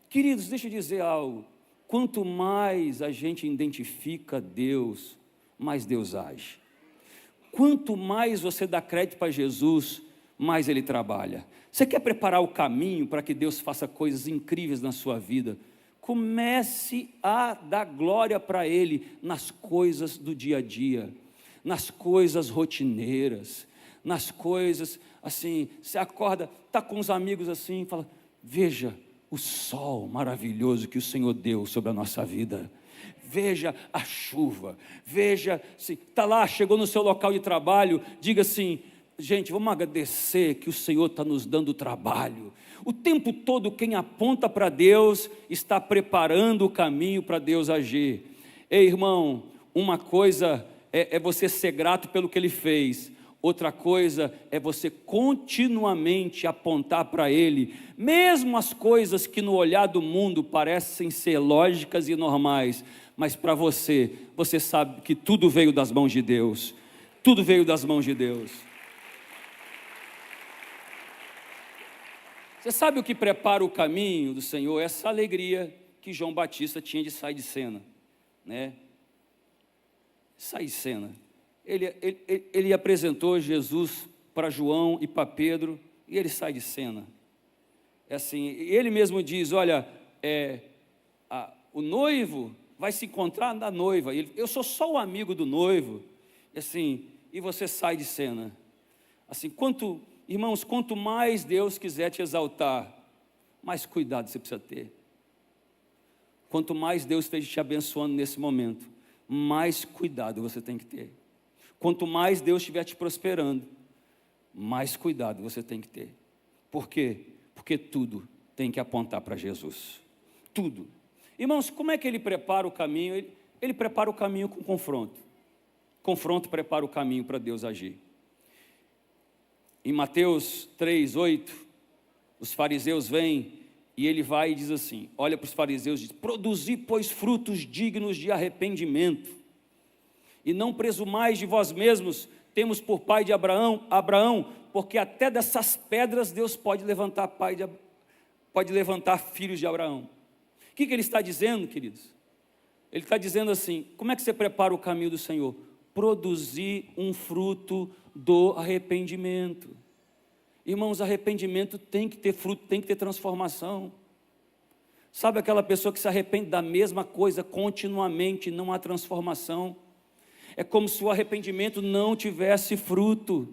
Speaker 9: Queridos, deixa eu dizer algo, quanto mais a gente identifica Deus, mais Deus age. Quanto mais você dá crédito para Jesus, mais Ele trabalha. Você quer preparar o caminho para que Deus faça coisas incríveis na sua vida? Comece a dar glória para Ele nas coisas do dia a dia, nas coisas rotineiras, nas coisas assim, você acorda, está com os amigos assim, fala: veja o sol maravilhoso que o Senhor deu sobre a nossa vida. Veja a chuva, veja, está lá, chegou no seu local de trabalho, diga assim: gente, vamos agradecer que o Senhor está nos dando trabalho. O tempo todo quem aponta para Deus está preparando o caminho para Deus agir. Ei, irmão, uma coisa é você ser grato pelo que Ele fez, outra coisa é você continuamente apontar para Ele, mesmo as coisas que no olhar do mundo parecem ser lógicas e normais, mas para você sabe que tudo veio das mãos de Deus, tudo veio das mãos de Deus. Você sabe o que prepara o caminho do Senhor? Essa alegria que João Batista tinha de sair de cena, né? Sair de cena. Ele apresentou Jesus para João e para Pedro, e ele sai de cena. É assim, ele mesmo diz: olha, o noivo vai se encontrar na noiva. Eu sou só o amigo do noivo. Assim, e você sai de cena. Assim, irmãos, quanto mais Deus quiser te exaltar, mais cuidado você precisa ter. Quanto mais Deus esteja te abençoando nesse momento, mais cuidado você tem que ter. Quanto mais Deus estiver te prosperando, mais cuidado você tem que ter. Por quê? Porque tudo tem que apontar para Jesus. Tudo. Irmãos, como é que Ele prepara o caminho? Ele prepara o caminho com confronto. Confronto prepara o caminho para Deus agir. Em Mateus 3:8, os fariseus vêm E ele vai e diz assim, olha para os fariseus e diz, produzi, pois, frutos dignos de arrependimento, e não presumais de vós mesmos, temos por pai de Abraão, porque até dessas pedras Deus pode levantar filhos de Abraão. O que ele está dizendo, queridos? Ele está dizendo assim, como é que você prepara o caminho do Senhor? Produzir um fruto do arrependimento. Irmãos, arrependimento tem que ter fruto, tem que ter transformação. Sabe aquela pessoa que se arrepende da mesma coisa continuamente, não há transformação? É como se o arrependimento não tivesse fruto,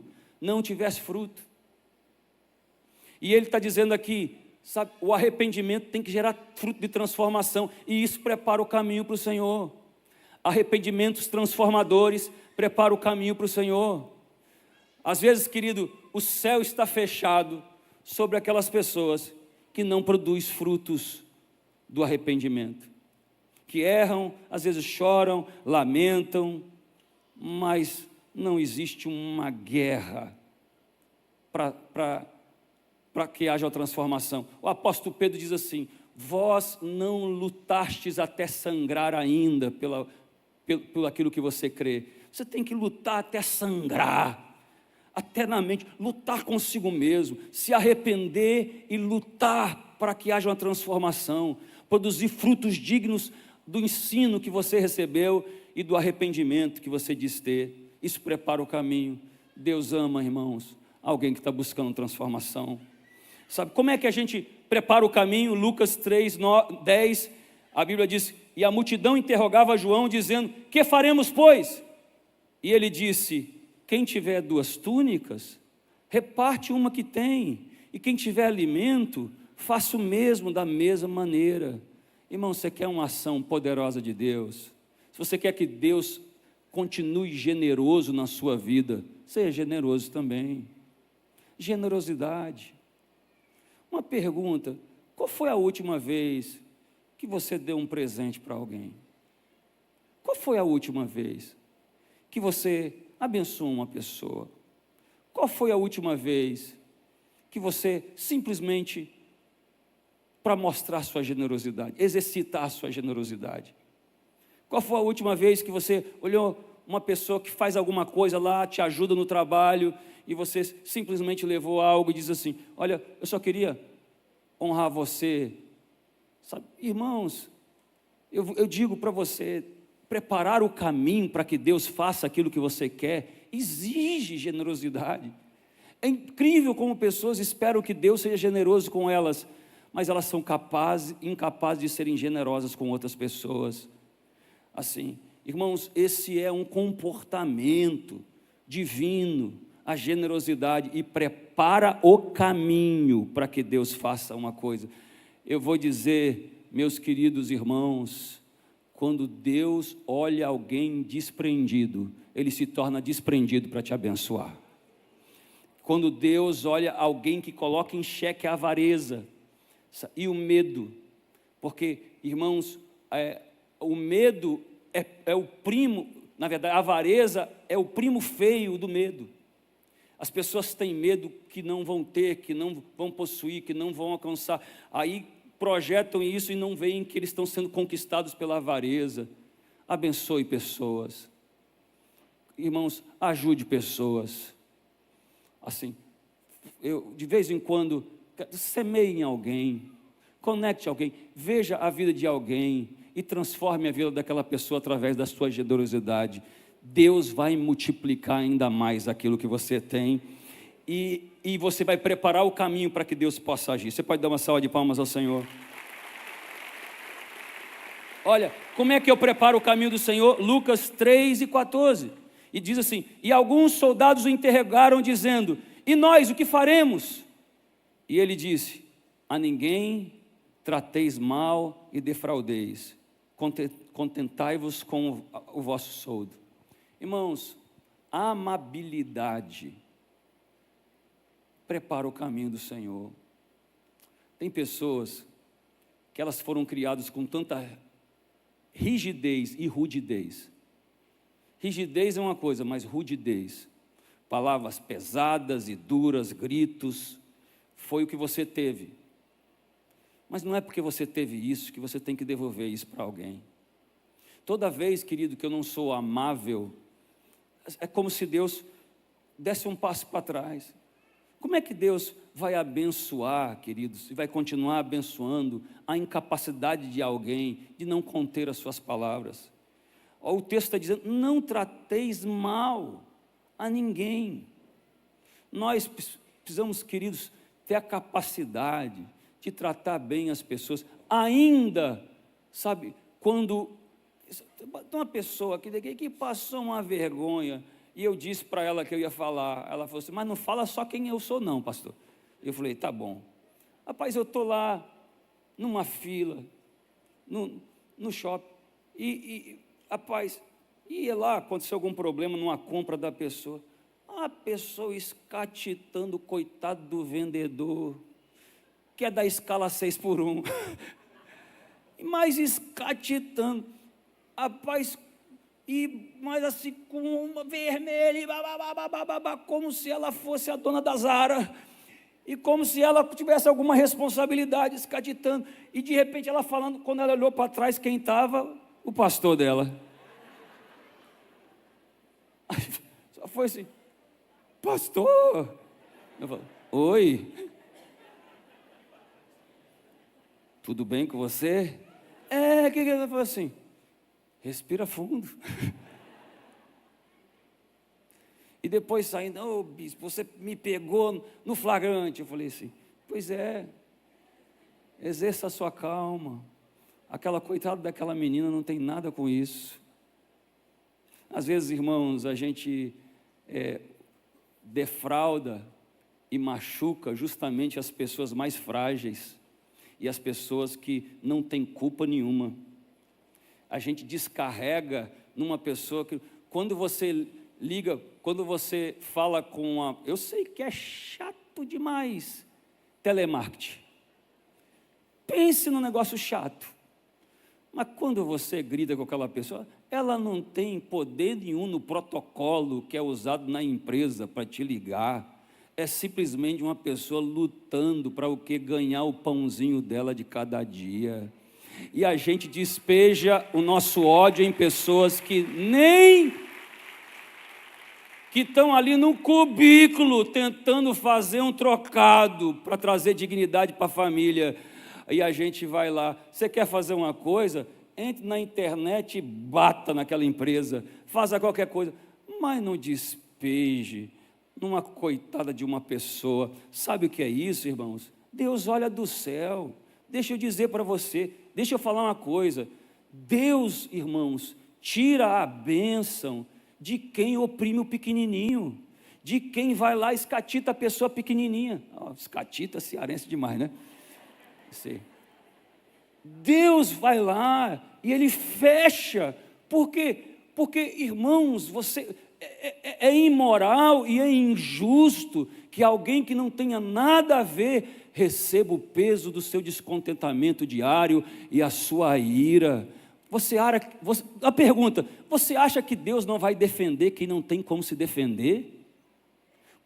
Speaker 9: E ele está dizendo aqui, sabe, o arrependimento tem que gerar fruto de transformação, e isso prepara o caminho para o Senhor. Arrependimentos transformadores preparam o caminho para o Senhor. Às vezes, querido, o céu está fechado sobre aquelas pessoas que não produzem frutos do arrependimento, que erram, às vezes choram, lamentam, mas não existe uma guerra para que haja a transformação. O apóstolo Pedro diz assim, vós não lutastes até sangrar ainda pelo aquilo que você crê. Você tem que lutar até sangrar, até na mente, lutar consigo mesmo, se arrepender e lutar para que haja uma transformação, produzir frutos dignos do ensino que você recebeu e do arrependimento que você diz ter. Isso prepara o caminho. Deus ama, irmãos, alguém que está buscando transformação. Sabe como é que a gente prepara o caminho? Lucas 3:10, a Bíblia diz, e a multidão interrogava João, dizendo, que faremos, pois? E ele disse, quem tiver 2 túnicas, reparte uma que tem, e quem tiver alimento, faça o mesmo da mesma maneira. Irmão, você quer uma ação poderosa de Deus? Se você quer que Deus continue generoso na sua vida, seja generoso também. Generosidade. Uma pergunta, qual foi a última vez que você deu um presente para alguém? Qual foi a última vez que você abençoou uma pessoa? Qual foi a última vez que você simplesmente, para mostrar sua generosidade, exercitar sua generosidade? Qual foi a última vez que você olhou uma pessoa que faz alguma coisa lá, te ajuda no trabalho, e você simplesmente levou algo e diz assim, olha, eu só queria honrar você? Sabe, irmãos, eu digo para você, preparar o caminho para que Deus faça aquilo que você quer, exige generosidade. É incrível como pessoas esperam que Deus seja generoso com elas, mas elas são incapazes de serem generosas com outras pessoas. Assim, irmãos, esse é um comportamento divino, a generosidade, e prepara o caminho para que Deus faça uma coisa. Eu vou dizer, meus queridos irmãos, quando Deus olha alguém desprendido, Ele se torna desprendido para te abençoar. Quando Deus olha alguém que coloca em xeque a avareza e o medo, porque, irmãos, o medo é o primo, na verdade, a avareza é o primo feio do medo. As pessoas têm medo que não vão ter, que não vão possuir, que não vão alcançar, aí projetam isso e não veem que eles estão sendo conquistados pela avareza. Abençoe pessoas. Irmãos, ajude pessoas. Assim, eu de vez em quando, semeie em alguém, conecte alguém, veja a vida de alguém e transforme a vida daquela pessoa através da sua generosidade. Deus vai multiplicar ainda mais aquilo que você tem e você vai preparar o caminho para que Deus possa agir. Você pode dar uma salva de palmas ao Senhor? Olha, como é que eu preparo o caminho do Senhor? Lucas 3:14, e diz assim, e alguns soldados o interrogaram dizendo, e nós o que faremos? E ele disse, a ninguém trateis mal e defraudeis, contentai-vos com o vosso soldo. Irmãos, a amabilidade prepara o caminho do Senhor. Tem pessoas que elas foram criadas com tanta rigidez e rudidez. Rigidez é uma coisa, mas rudidez, palavras pesadas e duras, gritos, foi o que você teve. Mas não é porque você teve isso que você tem que devolver isso para alguém. Toda vez, querido, que eu não sou amável, é como se Deus desse um passo para trás. Como é que Deus vai abençoar, queridos, e vai continuar abençoando a incapacidade de alguém de não conter as suas palavras? O texto está dizendo, não trateis mal a ninguém. Nós precisamos, queridos, ter a capacidade de tratar bem as pessoas, ainda, sabe, quando uma pessoa que passou uma vergonha, e eu disse para ela que eu ia falar, ela falou assim, mas não fala só quem eu sou não, pastor. Eu falei, tá bom. Rapaz, eu estou lá, numa fila, no shopping, rapaz, ia lá, aconteceu algum problema numa compra da pessoa, a pessoa escatitando, coitado do vendedor, que é da escala 6x1, mas escatitando, rapaz, mas assim, com uma vermelha, como se ela fosse a dona da Zara, e como se ela tivesse alguma responsabilidade, escatitando, e de repente ela falando, quando ela olhou para trás, quem estava? O pastor dela. Só foi assim, pastor? Eu falei, oi, tudo bem com você? O que ela falou assim? Respira fundo. E depois saindo, bispo, você me pegou no flagrante. Eu falei assim, pois é, exerça a sua calma. Aquela coitada daquela menina não tem nada com isso. Às vezes, irmãos, a gente defrauda e machuca justamente as pessoas mais frágeis e as pessoas que não têm culpa nenhuma. A gente descarrega numa pessoa que, quando você liga, quando você fala com uma... Eu sei que é chato demais, telemarketing. Pense num negócio chato. Mas quando você grita com aquela pessoa, ela não tem poder nenhum no protocolo que é usado na empresa para te ligar. É simplesmente uma pessoa lutando para o quê? Ganhar o pãozinho dela de cada dia. E a gente despeja o nosso ódio em pessoas que estão ali no cubículo tentando fazer um trocado para trazer dignidade para a família. E a gente vai lá, você quer fazer uma coisa? Entre na internet e bata naquela empresa, faça qualquer coisa, mas não despeje numa coitada de uma pessoa. Sabe o que é isso, irmãos? Deus olha do céu. Deixa eu dizer para você, deixa eu falar uma coisa. Deus, irmãos, tira a bênção de quem oprime o pequenininho, de quem vai lá e escatita a pessoa pequenininha. Escatita cearense demais, né? Sei. Deus vai lá e Ele fecha. Por quê? Porque, irmãos, você é imoral e é injusto que alguém que não tenha nada a ver receba o peso do seu descontentamento diário e a sua ira. A pergunta, você acha que Deus não vai defender quem não tem como se defender?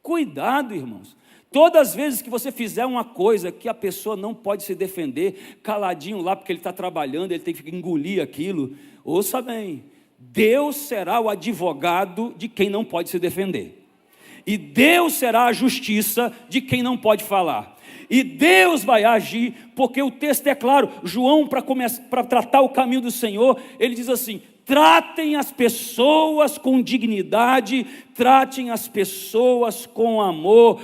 Speaker 9: Cuidado, irmãos. Todas as vezes que você fizer uma coisa que a pessoa não pode se defender, caladinho lá porque ele está trabalhando, ele tem que engolir aquilo, ouça bem, Deus será o advogado de quem não pode se defender. E Deus será a justiça de quem não pode falar. E Deus vai agir, porque o texto é claro. João, para tratar o caminho do Senhor, ele diz assim: tratem as pessoas com dignidade, tratem as pessoas com amor,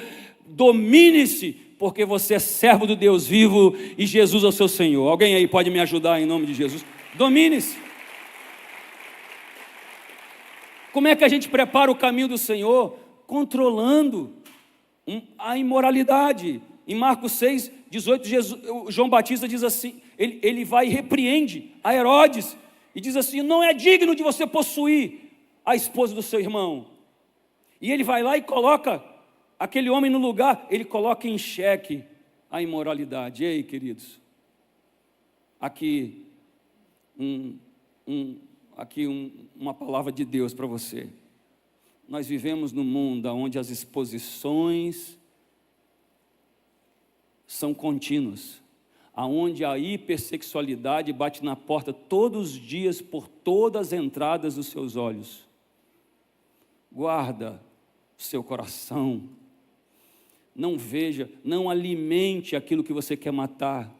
Speaker 9: domine-se, porque você é servo do Deus vivo e Jesus é o seu Senhor. Alguém aí pode me ajudar em nome de Jesus? Domine-se. Como é que a gente prepara o caminho do Senhor? Controlando a imoralidade. Em Marcos 6, 18, João Batista diz assim, ele vai e repreende a Herodes, e diz assim, não é digno de você possuir a esposa do seu irmão. E ele vai lá e coloca aquele homem no lugar, ele coloca em xeque a imoralidade. Ei, queridos, aqui uma palavra de Deus para você. Nós vivemos num mundo onde as exposições são contínuas. aonde a hipersexualidade bate na porta todos os dias por todas as entradas dos seus olhos. Guarda o seu coração. Não veja, não alimente aquilo que você quer matar.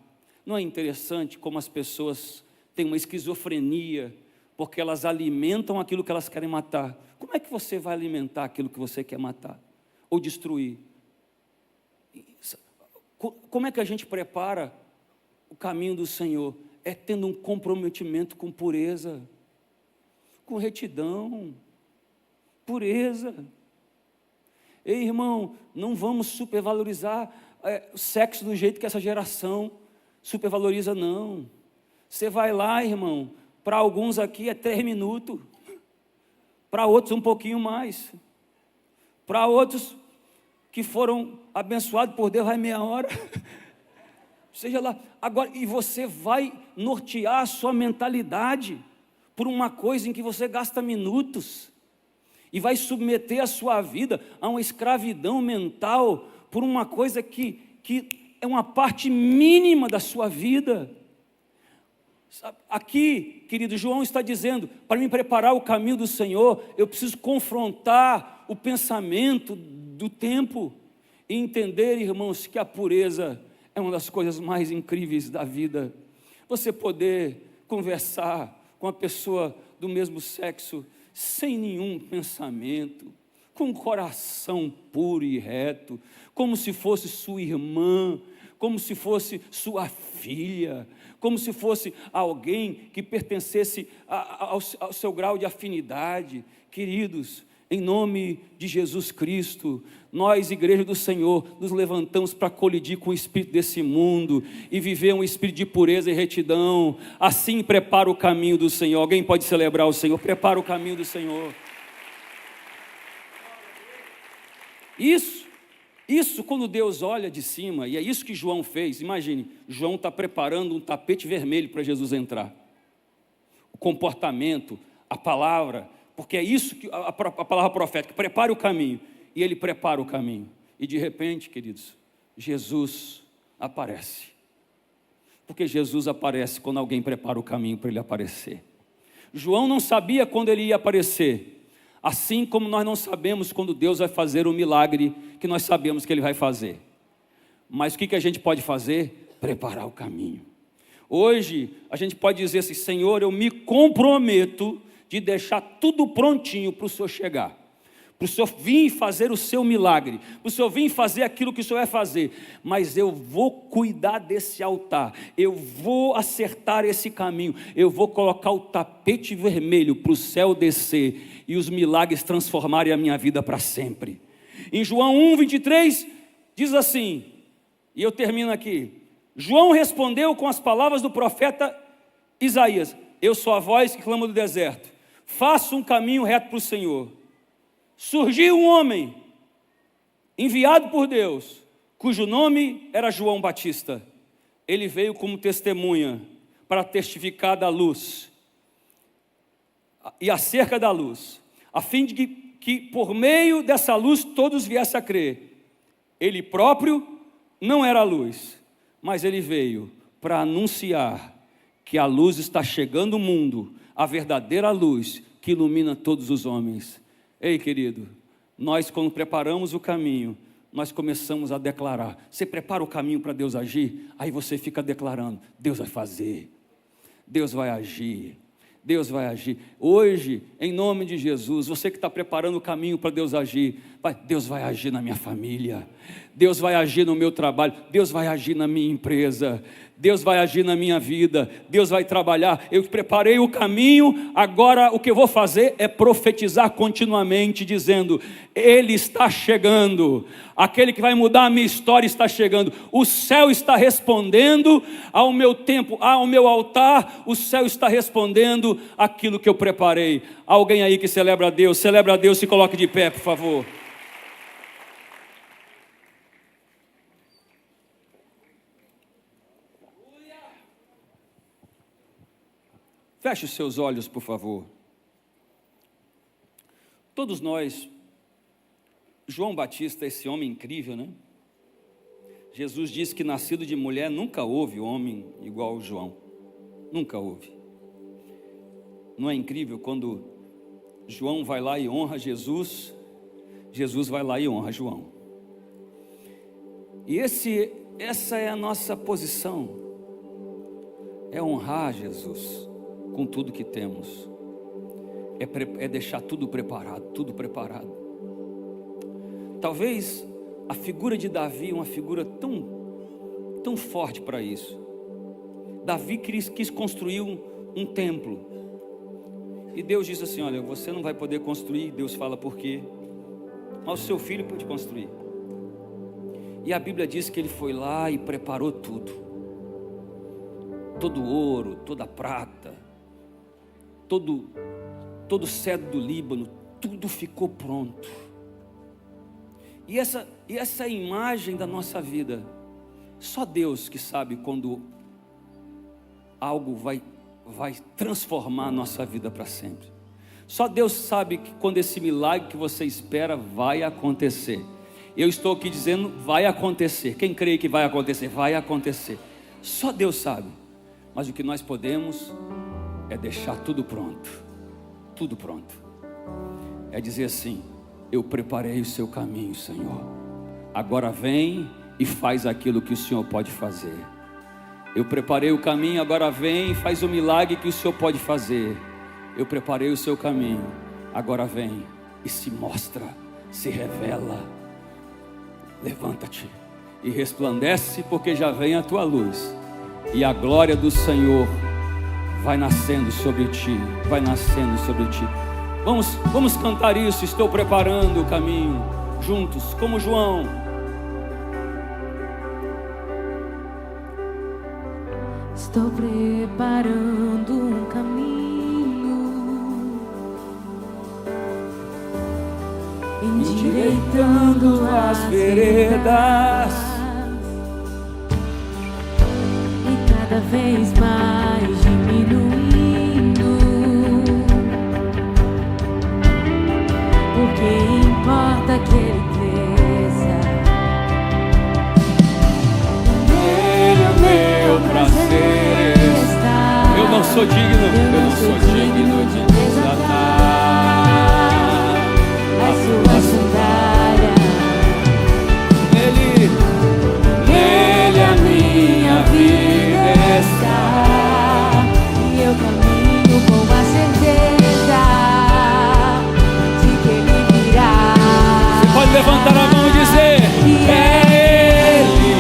Speaker 9: Não é interessante como as pessoas têm uma esquizofrenia, porque elas alimentam aquilo que elas querem matar. Como é que você vai alimentar aquilo que você quer matar ou destruir? Como é que a gente prepara o caminho do Senhor? É tendo um comprometimento com pureza, com retidão, pureza. Ei, irmão, não vamos supervalorizar o sexo do jeito que essa geração supervaloriza, não. Você vai lá, irmão, para alguns aqui é 3 minutos, para outros um pouquinho mais, para outros que foram abençoados por Deus vai meia hora, seja lá, agora, e você vai nortear a sua mentalidade por uma coisa em que você gasta minutos, e vai submeter a sua vida a uma escravidão mental, por uma coisa que é uma parte mínima da sua vida. Aqui, querido, João está dizendo, para me preparar o caminho do Senhor, eu preciso confrontar o pensamento do tempo, e entender, irmãos, que a pureza é uma das coisas mais incríveis da vida. Você poder conversar com a pessoa do mesmo sexo, sem nenhum pensamento, com um coração puro e reto, como se fosse sua irmã, como se fosse sua filha, como se fosse alguém que pertencesse ao seu grau de afinidade. Queridos, em nome de Jesus Cristo, nós, Igreja do Senhor, nos levantamos para colidir com o espírito desse mundo e viver um espírito de pureza e retidão. Assim prepara o caminho do Senhor. Alguém pode celebrar o Senhor? Prepara o caminho do Senhor. Isso quando Deus olha de cima, e é isso que João fez. Imagine, João está preparando um tapete vermelho para Jesus entrar. O comportamento, a palavra, porque é isso que a palavra profética, prepare o caminho, e ele prepara o caminho, e de repente, queridos, Jesus aparece, porque Jesus aparece quando alguém prepara o caminho para ele aparecer. João não sabia quando ele ia aparecer, assim como nós não sabemos quando Deus vai fazer o milagre que nós sabemos que ele vai fazer, mas o que a gente pode fazer? Preparar o caminho. Hoje a gente pode dizer assim: Senhor, eu me comprometo de deixar tudo prontinho para o Senhor chegar, para o Senhor vir fazer o seu milagre, para o Senhor vir fazer aquilo que o Senhor vai fazer, mas eu vou cuidar desse altar, eu vou acertar esse caminho, eu vou colocar o tapete vermelho para o céu descer e os milagres transformarem a minha vida para sempre. Em João 1:23 diz assim, e eu termino aqui: João respondeu com as palavras do profeta Isaías: eu sou a voz que clama do deserto, faça um caminho reto para o Senhor. Surgiu um homem enviado por Deus, cujo nome era João Batista. Ele veio como testemunha para testificar da luz e acerca da luz, a fim de que por meio dessa luz todos viessem a crer. Ele próprio não era a luz, mas ele veio para anunciar que a luz está chegando ao mundo, a verdadeira luz que ilumina todos os homens. Ei, querido, nós quando preparamos o caminho, nós começamos a declarar. Você prepara o caminho para Deus agir, aí você fica declarando: Deus vai fazer, Deus vai agir, Deus vai agir. Hoje, em nome de Jesus, você que está preparando o caminho para Deus agir, Deus vai agir na minha família, Deus vai agir no meu trabalho, Deus vai agir na minha empresa, Deus vai agir na minha vida, Deus vai trabalhar. Eu preparei o caminho, agora o que eu vou fazer é profetizar continuamente, dizendo: Ele está chegando, aquele que vai mudar a minha história está chegando, o céu está respondendo ao meu tempo, ao meu altar, o céu está respondendo aquilo que eu preparei. Alguém aí que celebra a Deus, se coloque de pé, por favor. Feche os seus olhos, por favor. Todos nós, João Batista, esse homem incrível, né? Jesus disse que nascido de mulher nunca houve homem igual ao João. Nunca houve. Não é incrível quando João vai lá e honra Jesus, Jesus vai lá e honra João. E essa é a nossa posição, é honrar Jesus com tudo que temos, é deixar tudo preparado, Talvez a figura de Davi é uma figura tão forte para isso. Davi quis construir um templo, e Deus disse assim: olha, você não vai poder construir. Deus fala por quê? Mas o seu filho pode construir. E a Bíblia diz que ele foi lá e preparou tudo, todo o ouro, toda a prata, todo o cedro do Líbano, tudo ficou pronto. E essa imagem da nossa vida, só Deus que sabe quando algo vai transformar a nossa vida para sempre. Só Deus sabe que quando esse milagre que você espera vai acontecer. Eu estou aqui dizendo, vai acontecer. Quem crê que vai acontecer? Vai acontecer. Só Deus sabe. Mas o que nós podemos é deixar tudo pronto. Tudo pronto. É dizer assim: eu preparei o seu caminho, Senhor. Agora vem e faz aquilo que o Senhor pode fazer. Eu preparei o caminho, agora vem e faz o milagre que o Senhor pode fazer. Eu preparei o seu caminho, agora vem e se mostra, se revela. Levanta-te e resplandece, porque já vem a tua luz, e a glória do Senhor vai nascendo sobre ti, vai nascendo sobre ti. Vamos cantar isso. Estou preparando o caminho, juntos, como João.
Speaker 2: Estou preparando um caminho, endireitando as veredas, e cada vez mais diminuindo, porque importa que ele cresça. Nele é o meu prazer está.
Speaker 9: Eu não sou digno de desatar
Speaker 2: a sua sandália. Nele a minha vida está, e eu caminho com a certeza de que ele virá.
Speaker 9: Você pode levantar a mão e dizer: é Ele,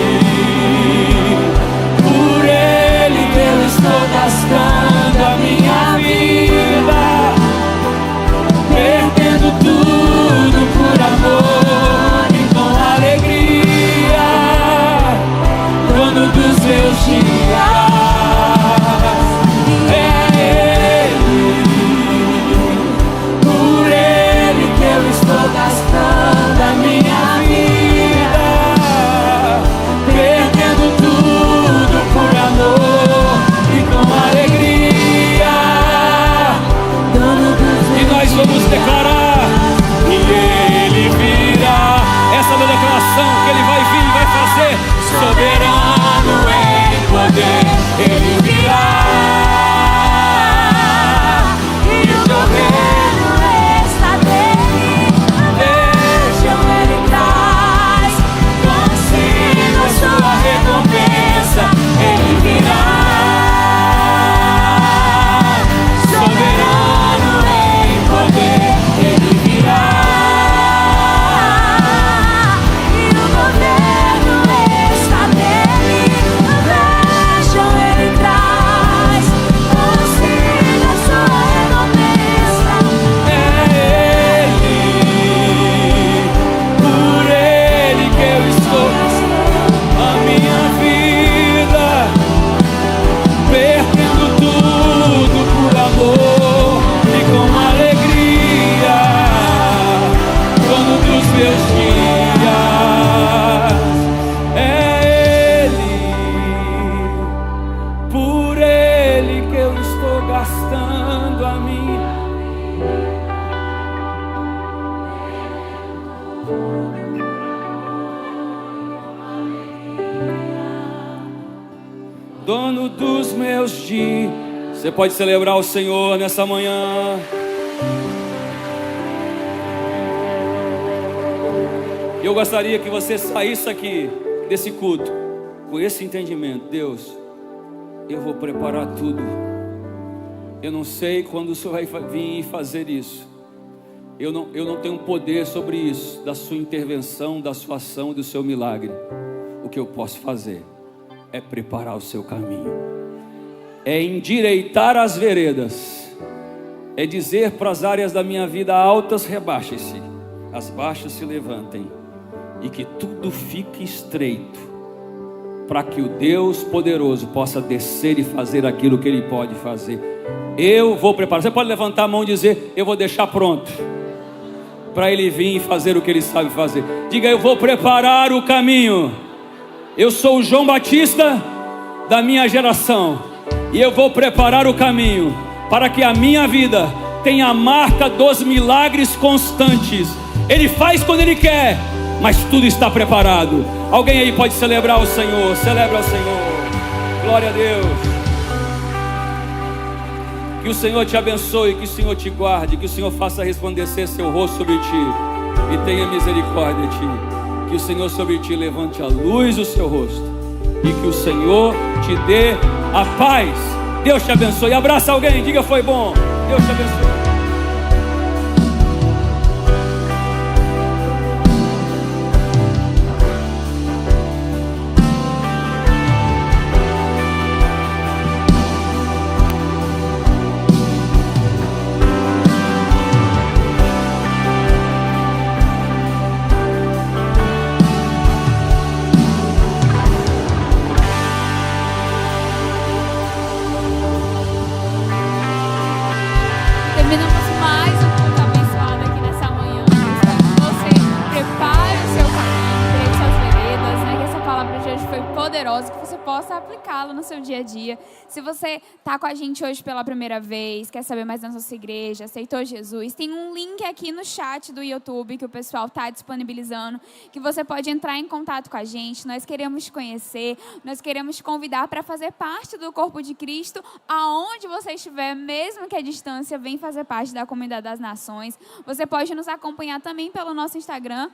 Speaker 9: por Ele que eu estou gastando a minha vida, perdendo tudo por amor e com alegria, dono dos meus dias. É Ele, por Ele que eu estou gastando a minha vida, perdendo tudo por amor e com alegria,
Speaker 2: Dono dos
Speaker 9: e nós vamos declarar que Ele virá. Essa é a declaração que Ele vai vir e vai fazer. Soberano em poder, Ele virá,
Speaker 2: e o governo está dele.
Speaker 9: deixa
Speaker 2: Ele traz consigo a sua
Speaker 9: recompensa. Ele virá, soberano em poder, Ele virá,
Speaker 2: e o governo está dele.
Speaker 9: dono dos meus dias. Você pode celebrar o Senhor nessa manhã. Eu gostaria que você saísse aqui desse culto com esse entendimento. Deus, eu vou preparar tudo. Eu não sei quando o Senhor vai vir fazer isso. Eu não tenho poder sobre isso, da sua intervenção, da sua ação, do seu milagre. O que eu posso fazer é preparar o seu caminho, é endireitar as veredas, é dizer para as áreas da minha vida altas, rebaixem-se, as baixas se levantem, e que tudo fique estreito, para que o Deus poderoso possa descer e fazer aquilo que Ele pode fazer. Eu vou preparar. Você pode levantar a mão e dizer: eu vou deixar pronto para Ele vir e fazer o que Ele sabe fazer. Diga: eu vou preparar o caminho. Eu sou o João Batista da minha geração, e eu vou preparar o caminho para que a minha vida tenha a marca dos milagres constantes. Ele faz quando Ele quer, mas tudo está preparado. Alguém aí pode celebrar o Senhor? Celebra o Senhor. Glória a Deus. Que o Senhor te abençoe, que o Senhor te guarde, que o Senhor faça resplandecer seu rosto sobre ti e tenha misericórdia de ti. Que o Senhor sobre ti levante a luz do seu rosto e que o Senhor te dê a paz. Deus te abençoe. Abraça alguém, diga: foi bom. Deus te abençoe.
Speaker 1: Que você possa aplicá-lo no seu dia a dia. Se você está com a gente hoje pela primeira vez, quer saber mais da nossa igreja, aceitou Jesus, tem um link aqui no chat do YouTube que o pessoal está disponibilizando, que você pode entrar em contato com a gente. Nós queremos te conhecer, nós queremos te convidar para fazer parte do corpo de Cristo, aonde você estiver, mesmo que a distância, vem fazer parte da comunidade das nações. Você pode nos acompanhar também pelo nosso Instagram,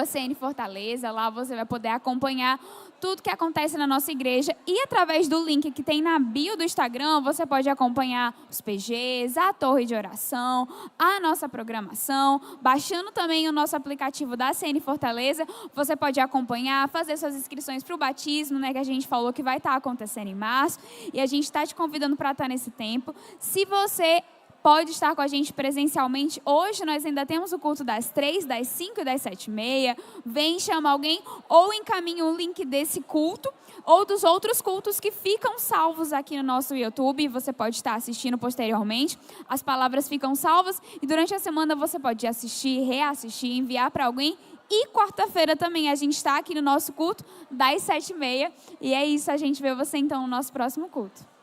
Speaker 1: @CNFortaleza. Lá você vai poder acompanhar tudo que acontece na nossa igreja, e através do link que tem na bio do Instagram, você pode acompanhar os PGs, a torre de oração, a nossa programação. Baixando também o nosso aplicativo da CN Fortaleza, você pode acompanhar, fazer suas inscrições para o batismo, né, que a gente falou que vai estar acontecendo em março, e a gente está te convidando para estar nesse tempo. Se você pode estar com a gente presencialmente, hoje nós ainda temos o culto das 3, das 5 e das 7h30. Vem, chama alguém, ou encaminha o link desse culto, ou dos outros cultos que ficam salvos aqui no nosso YouTube. Você pode estar assistindo posteriormente. As palavras ficam salvas e durante a semana você pode assistir, reassistir, enviar para alguém. E quarta-feira também a gente está aqui no nosso culto das 7h30. E é isso, a gente vê você então no nosso próximo culto.